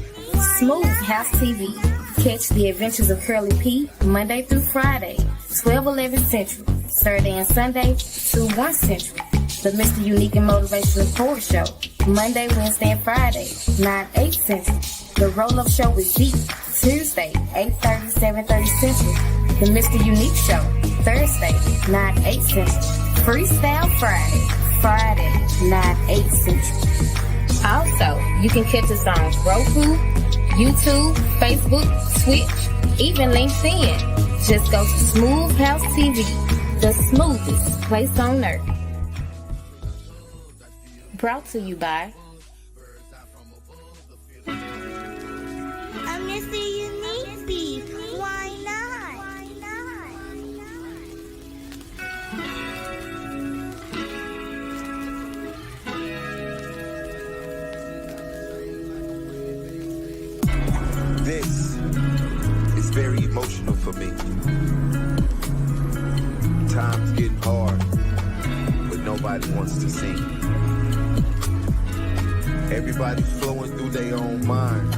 Smooth House TV. Catch the Adventures of Curly P Monday through Friday, 12-11 Central. Saturday and Sunday, 2-1 Central. The Mr. Unique and Motivational Poet Show, Monday, Wednesday, and Friday, 9-8 Central. The Roll-Up Show with Z, Tuesday, 8:30, 7:30 Central. The Mr. Unique Show, Thursday, 9-8 Central. Freestyle Friday, 9-8 Central. Also, you can catch us on Roku, YouTube, Facebook, Twitch, even LinkedIn. Just go to Smooth House TV, the smoothest place on earth. Brought to you by I miss the unique beat. Why not? This is very emotional for me. Time's getting hard, but nobody wants to sing. Everybody's flowing through their own mind,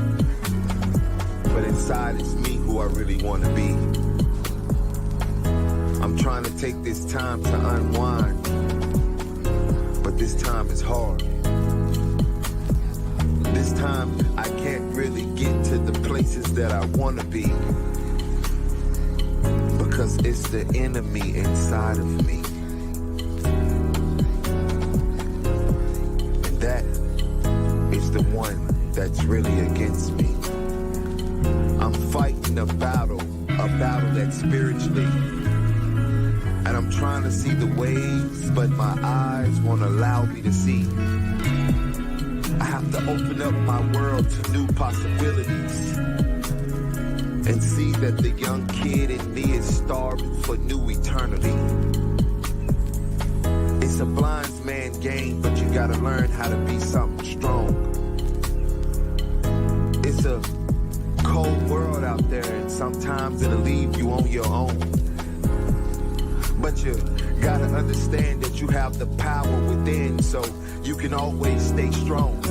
but inside it's me who I really want to be. I'm trying to take this time to unwind, but this time is hard. This time I can't really get to the places that I want to be, because it's the enemy inside of me. And that is the one that's really against me. I'm fighting a battle that's spiritually. And I'm trying to see the waves, but my eyes won't allow me to see. I have to open up my world to new possibilities and see that the young kid in me is starving for new eternity. It's a blind man's game, but you gotta learn how to be something strong. It's a cold world out there, and sometimes it'll leave you on your own. But you gotta understand that you have the power within, so you can always stay strong.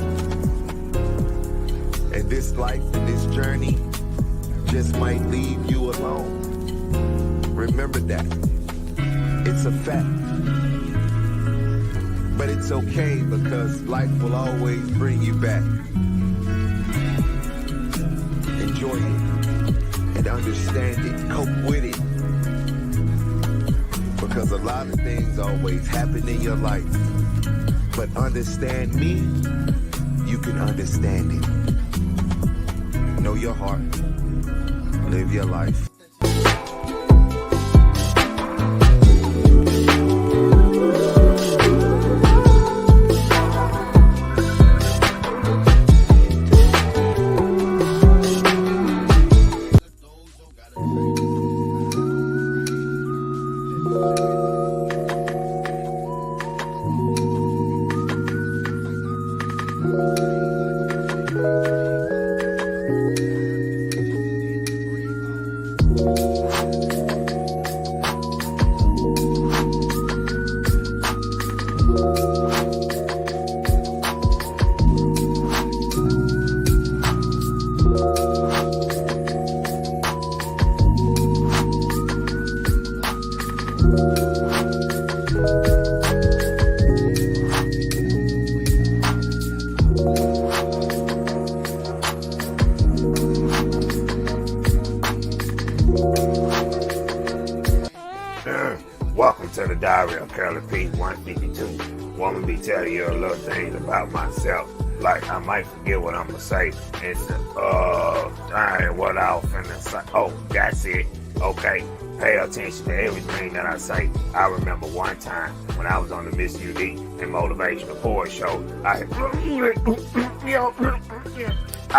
And this life and this journey just might leave you alone. Remember that. It's a fact. But it's okay, because life will always bring you back. Enjoy it and understand it. Cope with it. Because a lot of things always happen in your life. But understand me, you can understand it. Know your heart. Live your life. Welcome to the Diary of Curly P 152. Want to be telling you a little things about myself. Like, I might forget what I'm going to say. It's, dang, what I was finna say. Oh, that's it. Okay. Pay attention to everything that I say. I remember one time when I was on the MrUnique and Motivational Poor show, I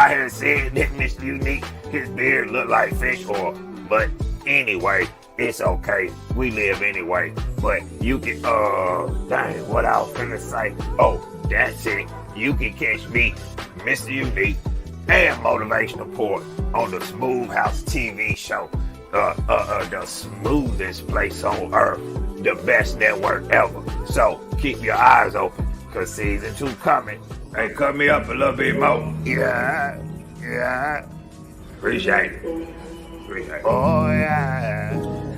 had said that MrUnique, his beard looked like fish oil. But anyway, it's okay. We live anyway. But you can, dang, what I was finna say. Oh, that's it. You can catch me, MrUnique, and Motivational Poor on the Smooth House TV show. The smoothest place on earth. The best network ever. So keep your eyes open, cause season 2 coming. Hey, cut me up a little bit more. Yeah. Appreciate it. Oh, yeah.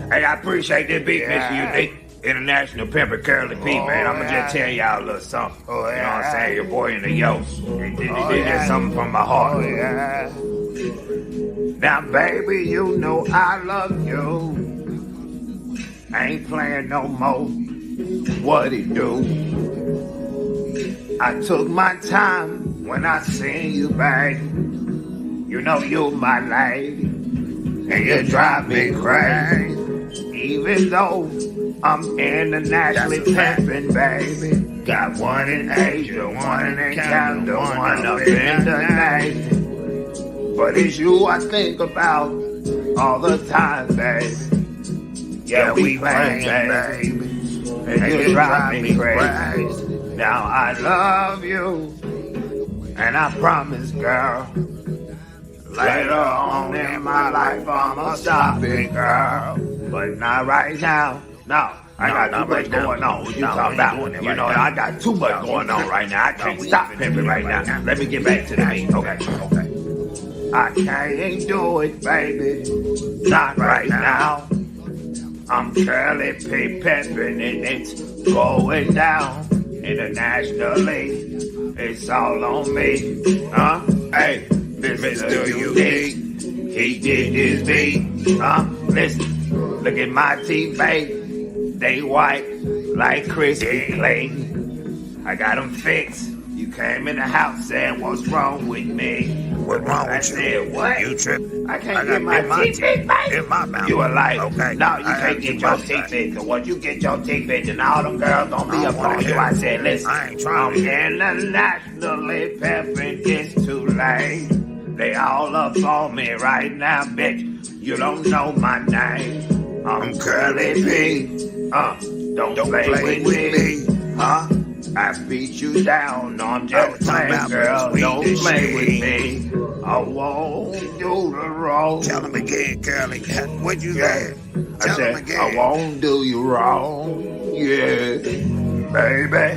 Hey, I appreciate that beat, MrUnique. International Pimper Curly P, man. I'ma just tell y'all a little something. You know what I'm saying? Your boy in the yo. This is something from my heart. Now, baby, you know I love you. Ain't playing no more. What it do? I took my time when I seen you, babe. You know you my lady, and you drive me crazy. Even though I'm internationally pimping, baby. Got one in Asia, one in Canada, one up in the Navy. But it's you I think about all the time, baby. Yeah, we playing, baby. And you drive me crazy. Now I love you, and I promise, girl, later on in my life I'ma stop it, girl. But not right now. No, I got too much going on. What you talking about? You know, I got too much going on right now. I can't stop pimping right now. Let me get back to the beat. Okay. I can't do it, baby. Not right now. I'm Curly P pimping and it's going down. Internationally, it's all on me. Huh? Hey, MrUnique, he did his beat. Listen. Look at my teeth, babe. They white like crispy clay. I got them fixed. You came in the house saying, what's wrong with me? What's wrong with you? I said, what? You tripping? I can't get my teeth fixed, babe. In my mouth. You a liar. Okay. No, you can't get your teeth fixed. Cause once you get your teeth fixed, then all them girls gonna be up on you. I said, listen, I ain't trying to hear. internationally pimping, it's too late. They all up on me right now, bitch. You don't know my name. I'm Curly P. Don't play with me. I beat you down. No, I'm just playing, girl. Don't play with me. I won't do the wrong. Tell him again, Curly. What you said? I said, I won't do you wrong. Yeah, baby.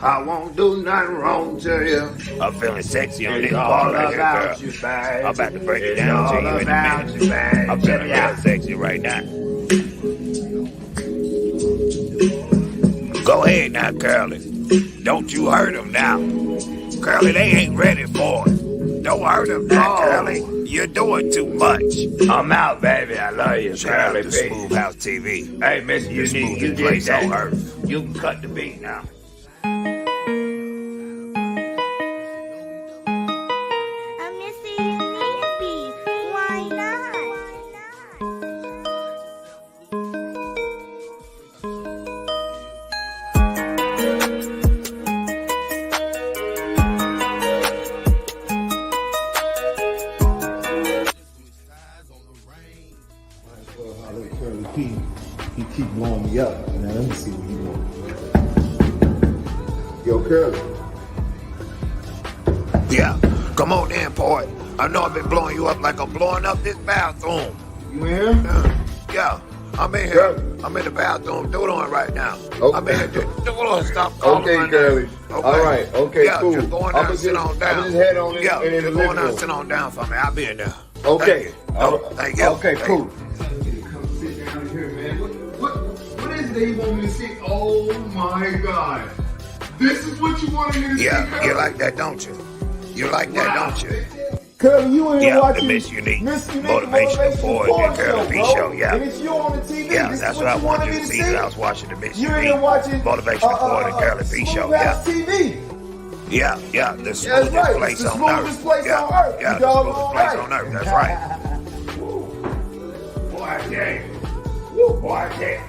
I won't do nothing wrong to you. I'm feeling sexy on this all part right here, about girl. you, babe. I'm about to break it down to you in a minute. I'm feeling real sexy right now. Go ahead now, Curly. Don't you hurt him now. Curly, they ain't ready for it. Don't hurt him now, Curly. You're doing too much. I'm out, baby. I love you, Shout out Curly to P. Smooth House TV. Hey, MrUnique, you did place on that. earth. You can cut the beat now. Why not? Curly P, he keep blowing me up. Now let me see what he wants. Yo, Curly. Yeah, come on in, boy. I know I've been blowing you up like I'm blowing up this bathroom. You in here? Yeah, I'm in here. Curly. I'm in the bathroom doing right now. Okay. I'm in here. Just stop calling Okay, my Curly. name. Okay. All right. Okay, Yeah, cool. just go on down, sit on down. I'm just head on in, Yeah, in the just go living on down, room. sit on down for me. I'll be in there. Okay. Thank you. Okay, Thank cool. you. Come sit down here, man. today you want me to see? Oh my God. This is what you wanted me to see, Yeah, Curly? you like that, don't you? You like that, don't you? Curly, you in here watching the MrUnique Motivational Boy and Curly P show, yeah. And it's you on the TV. Yeah, this that's is what I you wanted wanted you me to to see. see. I was watching the You're in here watching MrUnique Motivational Boy and Curly P show, yeah. TV. Yeah, the smoothest right. place The on smoothest earth. place yeah, on earth. Yeah, You the doggone smoothest place right. on earth. That's right. Boy, I tell you. Boy, I tell you.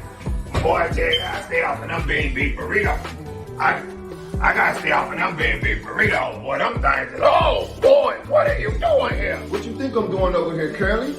Boy, I tell you, I gotta stay off of them beef burritos. I gotta stay off of them beef burritos, boy. Them things is, oh, boy, what are you doing here? What you think I'm doing over here, Curly?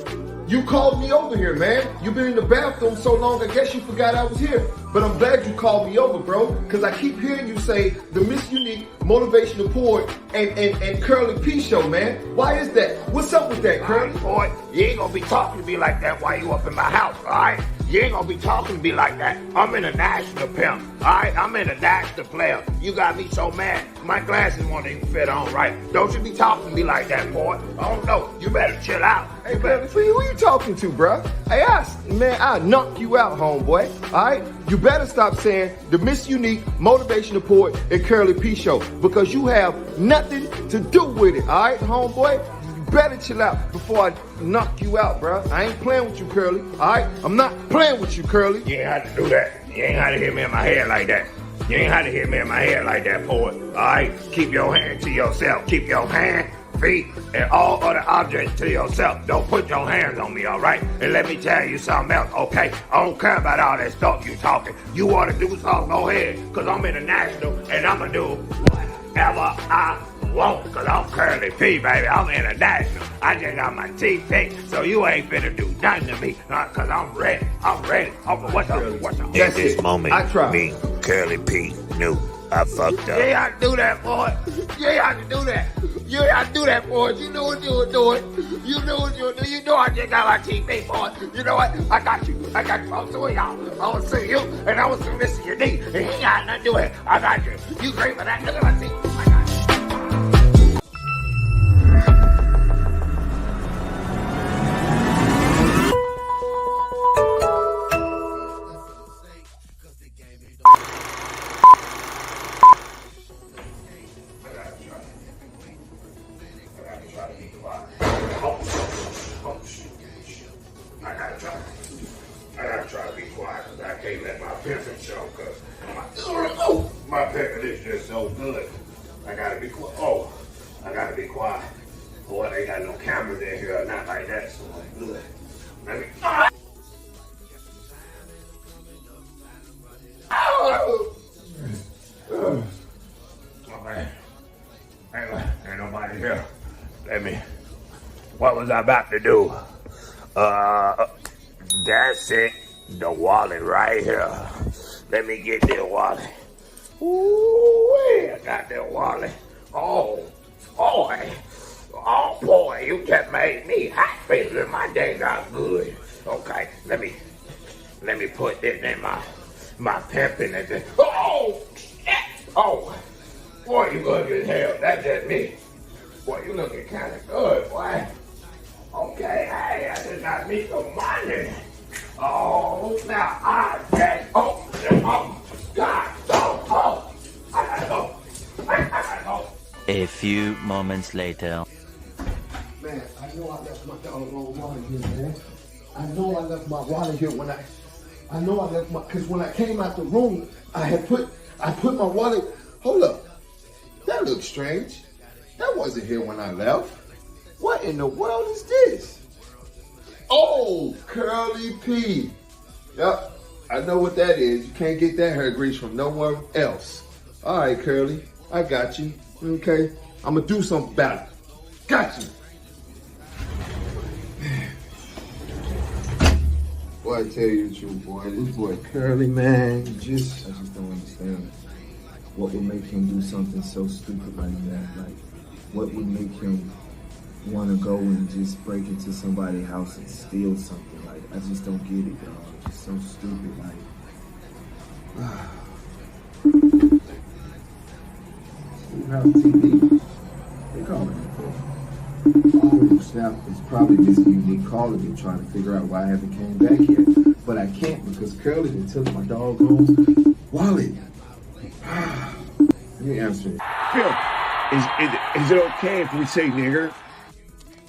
You called me over here, man. You've been in the bathroom so long, I guess you forgot I was here. But I'm glad you called me over, bro, because I keep hearing you say the MrUnique Motivational Poet and Curly P show, man. Why is that? What's up with that, Curly? Boy, you ain't gonna be talking to me like that while you up in my house, all right? You ain't gonna be talking to me like that. I'm in a national pimp, all right? I'm in a national player. You got me so mad. My glasses won't even fit on right. Don't you be talking to me like that, boy. I don't know. You better chill out. Hey, man, who you talking to, bruh? Hey, man, I'll knock you out, homeboy, all right? You better stop saying the MrUnique Motivational Poet and Curly P show because you have nothing to do with it, all right, homeboy? You better chill out before I knock you out, bruh. I ain't playing with you, Curly, all right? I'm not playing with you, Curly. You ain't have to do that. You ain't have to hit me in my head like that. You ain't have to hit me in my head like that, poet. All right? Keep your hand to yourself. Keep your hand, feet, and all other objects to yourself. Don't put your hands on me, all right? And let me tell you something else, okay? I don't care about all that stuff you talking. You want to do something, go ahead, because I'm international, and I'm going to do whatever I want, because I'm Curly P, baby. I'm international. I just got my teeth picked, so you ain't finna do nothing to me, because I'm ready. I'm ready. What's up? In this moment, me, Curly P, knew I fucked up. You ain't have to do that, boy. You ain't have to do that. You ain't have to do that, boy. You know what you were doing. You know what you were doing. You know I just got my TV, boy. You know what? I got you. I'm suing y'all. I'm gonna sue you, and I'm gonna sue MrUnique. And he ain't got nothing to do with it. I got you. You agree for that? Look at my teeth. I got you. I gotta try to be quiet because I can't let my pimping show because my pimping is just so good. I gotta be quiet. Oh, I gotta be quiet. Boy, they got no cameras in here or not like that, so I'm good. Let me. My bad. Ain't nobody here. Let me. What was I about to do? That's it. The wallet right here. Let me get that wallet. Ooh, I got that wallet. Oh, boy. Oh, boy, you just made me happy. My day got good. Okay, let me put this in my pimping and this. Oh, shit. Oh, boy, you good as hell. That's just me. Boy, you looking kind of good, boy. Okay, hey, I just got me some money. Oh, now I get, God, I gotta go. A few moments later. Man, I know I left my doggone wallet here, man. I know I left my wallet here because when I came out the room, I put my wallet, hold up, that looks strange. That wasn't here when I left. What in the world is this? Oh, Curly P. Yep, I know what that is. You can't get that hair grease from nowhere else. All right, Curly, I got you. Okay, I'm gonna do something about it. Got you. Boy, I tell you the truth, boy. This boy Curly, man, I just don't understand what would make him do something so stupid like that. Like, what would make him want to go and just break into somebody's house and steal something? Like, I just don't get it, dog. It's so stupid. Like, Schoolhouse TV. They calling me for. Oh snap! It's probably MrUnique calling me, trying to figure out why I haven't came back yet. But but I can't because Curly done took my doggone wallet. Let me answer it. Phil, is it okay if we say nigger?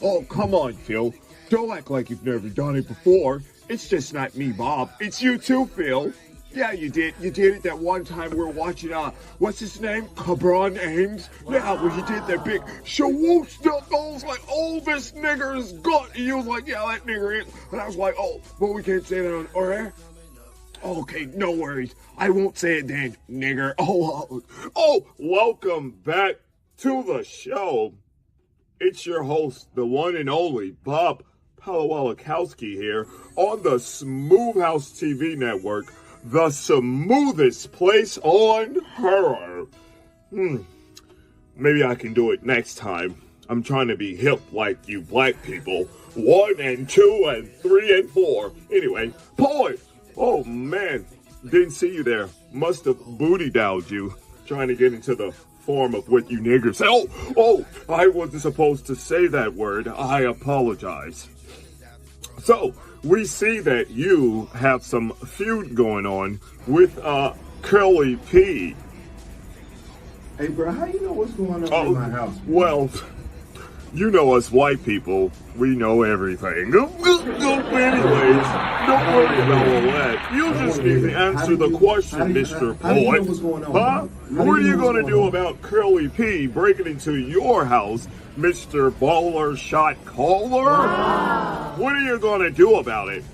Oh, come on, Phil. Don't act like you've never done it before. It's just not me, Bob. It's you too, Phil. Yeah, you did. You did it that one time we were watching, what's his name? Cabron Ames? Yeah, when he did that big shawoosh stuff. I was like, oh, this nigger is good. And he was like, yeah, that nigger is. And I was like, oh, but we can't say that on air. Okay, no worries. I won't say it then, nigger. Oh, welcome back to the show. It's your host, the one and only Bob PoDcast here on the Smooth House TV network, the smoothest place on earth. Maybe I can do it next time. I'm trying to be hip like you black people. 1 and 2 and 3 and 4. Anyway, Poet. Oh man, didn't see you there. Must have booty dowed you, trying to get into the form of what you niggers say. Oh, I wasn't supposed to say that word. I apologize. So, we see that you have some feud going on with Curly P. Hey, bro, how you know what's going on in my house? Bro? Well, you know us white people, we know everything. Anyways, don't worry about all that. You just need to answer the question, Mr. Poet. You know what's going on, huh? What are you going to do about Curly P breaking into your house, Mr. Baller Shot Caller? What are you going to do about it?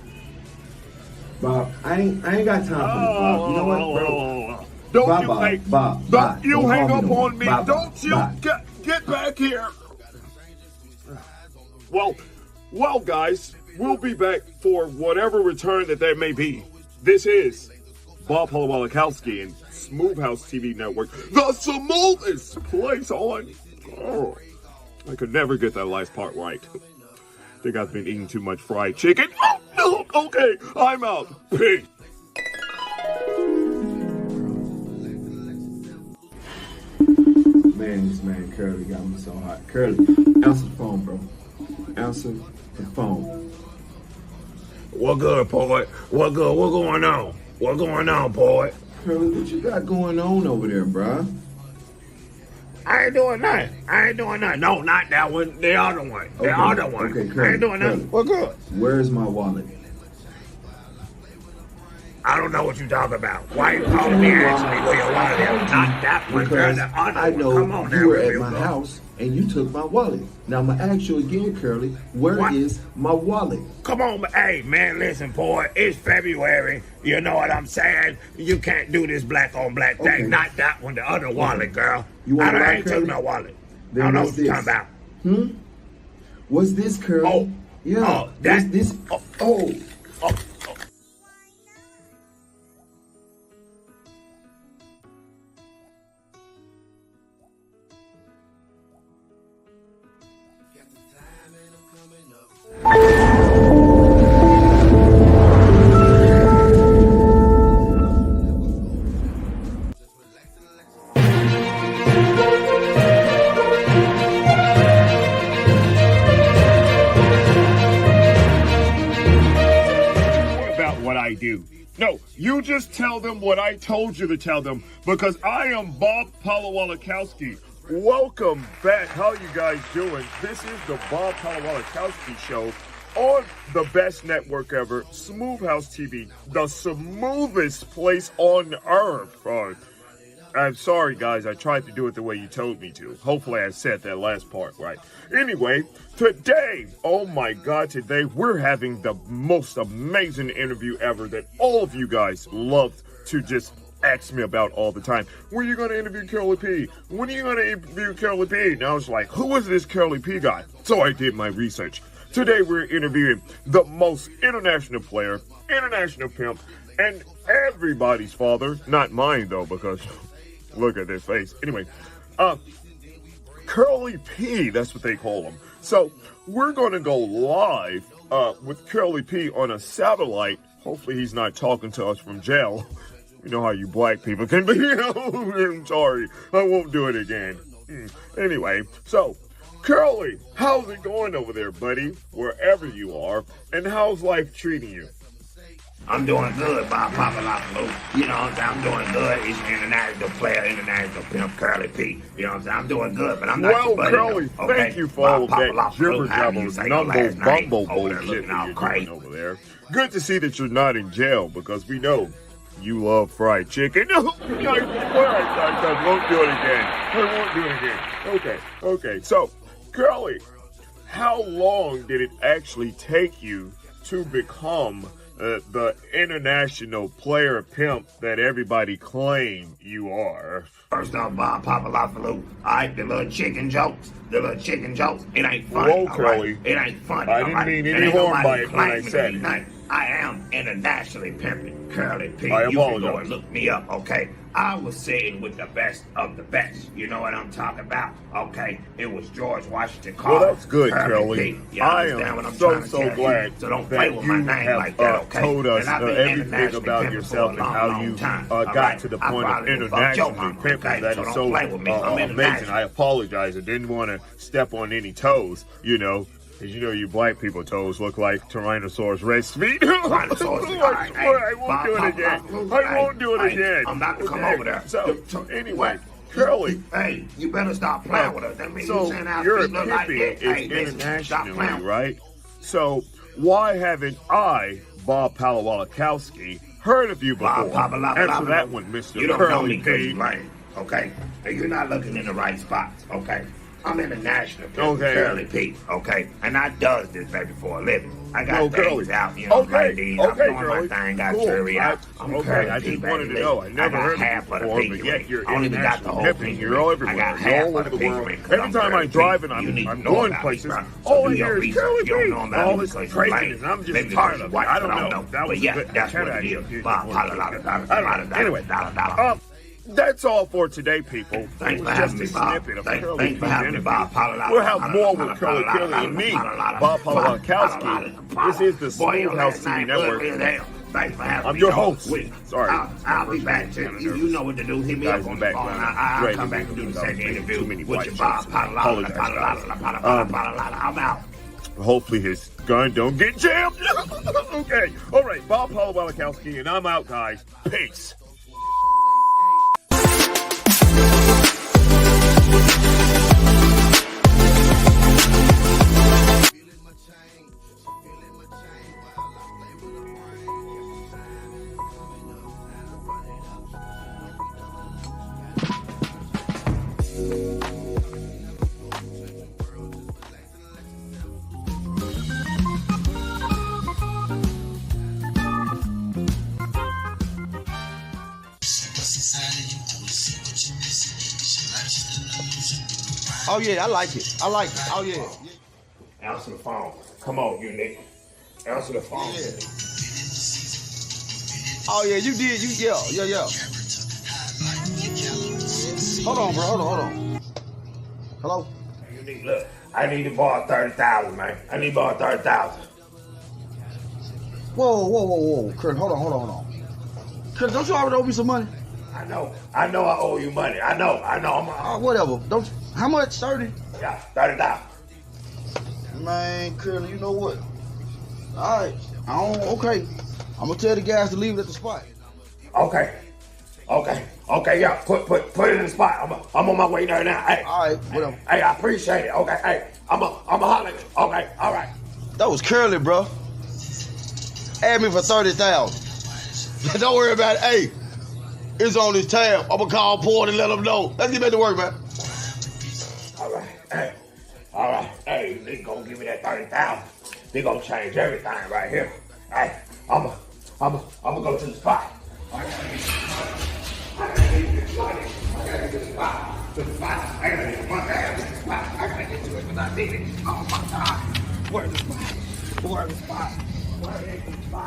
Bob, I ain't got time for this, Bob. You know what, bro? Don't you hang up on me. Bob, don't you get back here. Well, guys, we'll be back for whatever return that may be. This is Bob PoDcast and Smooth House TV Network, the smoothest place on. Oh, I could never get that last part right. Think I've been eating too much fried chicken. Oh, no, okay, I'm out. Peace. Man, this man Curly got me so hot. Curly, answer the phone, bro. Answer the phone. What good, Poet? What good? What going on? What going on, Poet? Curly, what you got going on over there, bro? I ain't doing nothing. No, not that one. The other one. The other one. Okay, Curly, I ain't doing nothing. What good? Where's my wallet? I don't know what you talking about. Why you calling me asking me where your wallet is? Not that one, girl. The other I one. know Come on you were now, at my house and you took my wallet. Now I'm gonna ask you again, Curly. Where is my wallet? Come on, hey man, listen, boy. It's February. You know what I'm saying? You can't do this black on black thing. Okay. Not that one. The other wallet, girl. You want I ain't Curly? took no wallet. Then I don't know what's what you're this? talking about. What's this, Curly? Oh, yeah. that. This. Oh. What I do. No, you just tell them what I told you to tell them, because I am Bob PoDcast. Welcome back. How you guys doing? This is the Bob PoDcast show on the best network ever, Smooth House TV, the smoothest place on earth. I'm sorry, guys. I tried to do it the way you told me to. Hopefully I said that last part right. Anyway, today, oh my God, today we're having the most amazing interview ever that all of you guys love to just ask me about all the time. When are you going to interview Curly P? When are you going to interview Curly P? And I was like, who is this Curly P guy? So I did my research. Today we're interviewing the most international player, international pimp, and everybody's father. Not mine, though, because look at this face. Anyway, Curly P, that's what they call him. So we're going to go live with Curly P on a satellite. Hopefully he's not talking to us from jail. You know how you black people can be. I'm sorry. I won't do it again. Anyway, so Curly, how's it going over there, buddy? Wherever you are. And how's life treating you? I'm doing good, Bob Papalopoulos. You know what I'm saying? I'm doing good. He's an international player, international pimp, Curly P. You know what I'm saying? I'm doing good, but I'm not your buddy. Curly, okay? Thank you for all of that Papalopoulos, how do you say your last name? bumble Over there bullshit looking that all you're crazy. doing over there. Good to see that you're not in jail because we know you love fried chicken. I won't do it again. I won't do it again. Okay. So, Curly, how long did it actually take you to become the international player pimp that everybody claim you are? First off, Bob Papalopoulos, alright, the little chicken jokes, it ain't funny. Whoa, Curly. Right? It ain't funny. I didn't mean any harm by it when I said it. I am internationally pimping Curly P. I You can go apologize. and look me up, okay? I was sitting with the best of the best. You know what I'm talking about? Okay, it was George Washington Carter. Well, that's good, Curly. P. You I understand what I'm am trying to so tell glad you? So don't play that with you my name have like that, okay? told us And I've been everything internationally about pimping yourself for and a how long, you long time, got alright? to the I point of probably would fuck your internationally mama, pimping. okay? That So is don't so play with me. I'm amazing. international. I apologize. I didn't want to step on any toes, you know. Because you know you black people toes look like Tyrannosaurus Rex feet. I won't do it again. I won't do it again. I'm about to come over there. So anyway, Curly. Hey, you better stop playing with us. That means So you saying our your feet look like pimping this. Hey, is listen, stop internationally, playing. right? So why haven't I, Bob Palawalakowski, heard of you before? Answer that one, Mr. You don't know Curly me because P. you lame, okay? And you're not looking in the right spots, okay? I'm international, Okay. Curly P, okay? And I does this, baby, for a living. I got Oh, things Curly. out, you know, like these. I'm doing Curly. my thing, got Cool. jury out. I'm Okay, Curly I P, just wanted baby, to know. I never got heard half of of it the before, pinky but yet ring. you're I don't even got the international whole pimping. pinky You're ring. all I everywhere. got You're half all of over the the pinky world. ring 'cause Every I'm time I Curly drive P. and You need to I'm know going about places, me, bro. all So I do your hear is research. Curly You don't P. know about All me this because you're lame. craziness. I'm just Maybe tired because of it. you're white, I don't but know. That But was yeah, good. that's what it is. Anyway, that's all for today, people. Thanks It for was having just me, a Bob. snippet of Thanks Curly for P's having me, Bob. interview. We'll have more with Curly and me, Bob Palawalakowski. This is the Smooth House TV Network. Thanks for having I'm me. your dog. host. Sorry. I'll be back to you. You know what to do. Hit me up on the phone. I'll come back and do the second interview with your Bob. I'm out. Hopefully his gun don't get jammed. Okay. All right. Bob Palawalakowski, and I'm out, guys. Peace. Oh yeah, I like it. I like it. Oh yeah. Answer the phone. Come on, Unique. Answer the phone. Oh yeah, you did. Yeah. Hold on, bro. Hold on. Hello. Unique, look. I need to borrow 30,000, man. I need to borrow 30,000. Whoa. Kurt, hold on. Kurt, don't you already owe me some money? I know I owe you money. I know. Whatever. Don't. How much? 30? Yeah, 30,000. Man, Curly, you know what? All right. Okay. I'm gonna tell the guys to leave it at the spot. Okay, yeah. Put it in the spot. I'm on my way there now. Hey. All right. Whatever. Hey, I appreciate it. Okay. Hey, I'm a holler. Okay. All right. That was Curly, bro. Add me for 30,000. Don't worry about it. Hey, it's on this tab. I'm gonna call Port and let them know. Let's get back to work, man. All right. Hey, they gonna give me that 30,000. They gonna change everything right here. Hey, I'm gonna go to the spot. I gotta get to the spot. I gotta get to it because I did it. Oh my God. Where's the spot?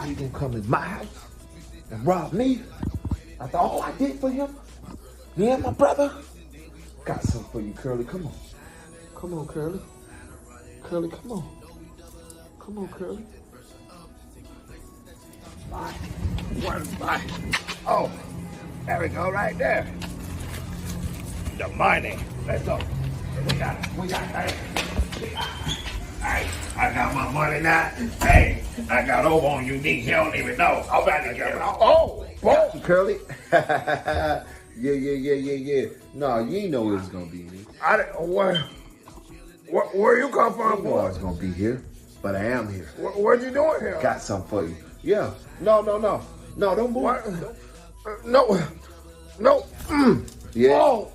He gonna come in my house and rob me after all I did for him? Me and my brother? Got something for you, Curly. Come on, Curly. Curly, come on, Curly. Where's the spot? Oh, there we go, right there. The money. Let's go. We got it. Hey, I got my money now. Hey, I got over on Unique. He don't even know. I'm about to get it. Oh, Got you, Curly. Yeah. No, you ain't know it was gonna be me. where you come from, I know I boy? was gonna be here, but I am here. What you doing here? Got something for you. Yeah. No, don't move. What? No. Yeah. Oh.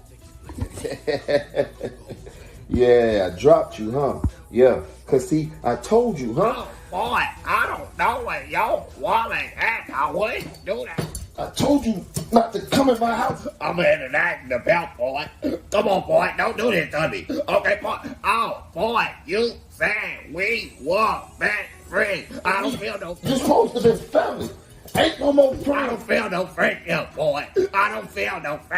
Yeah, I dropped you, huh? Yeah. Cause see, I told you, huh? Boy, I don't know what y'all want like that. I wouldn't do that. I told you not to come in my house. I'm in that in the belt, boy. Come on, boy. Don't do this to me. Okay, boy. Oh, boy. You said we were best friends. I don't feel no... You're supposed to be family. Ain't no more I don't feel no friendship, boy. I don't feel no friendship.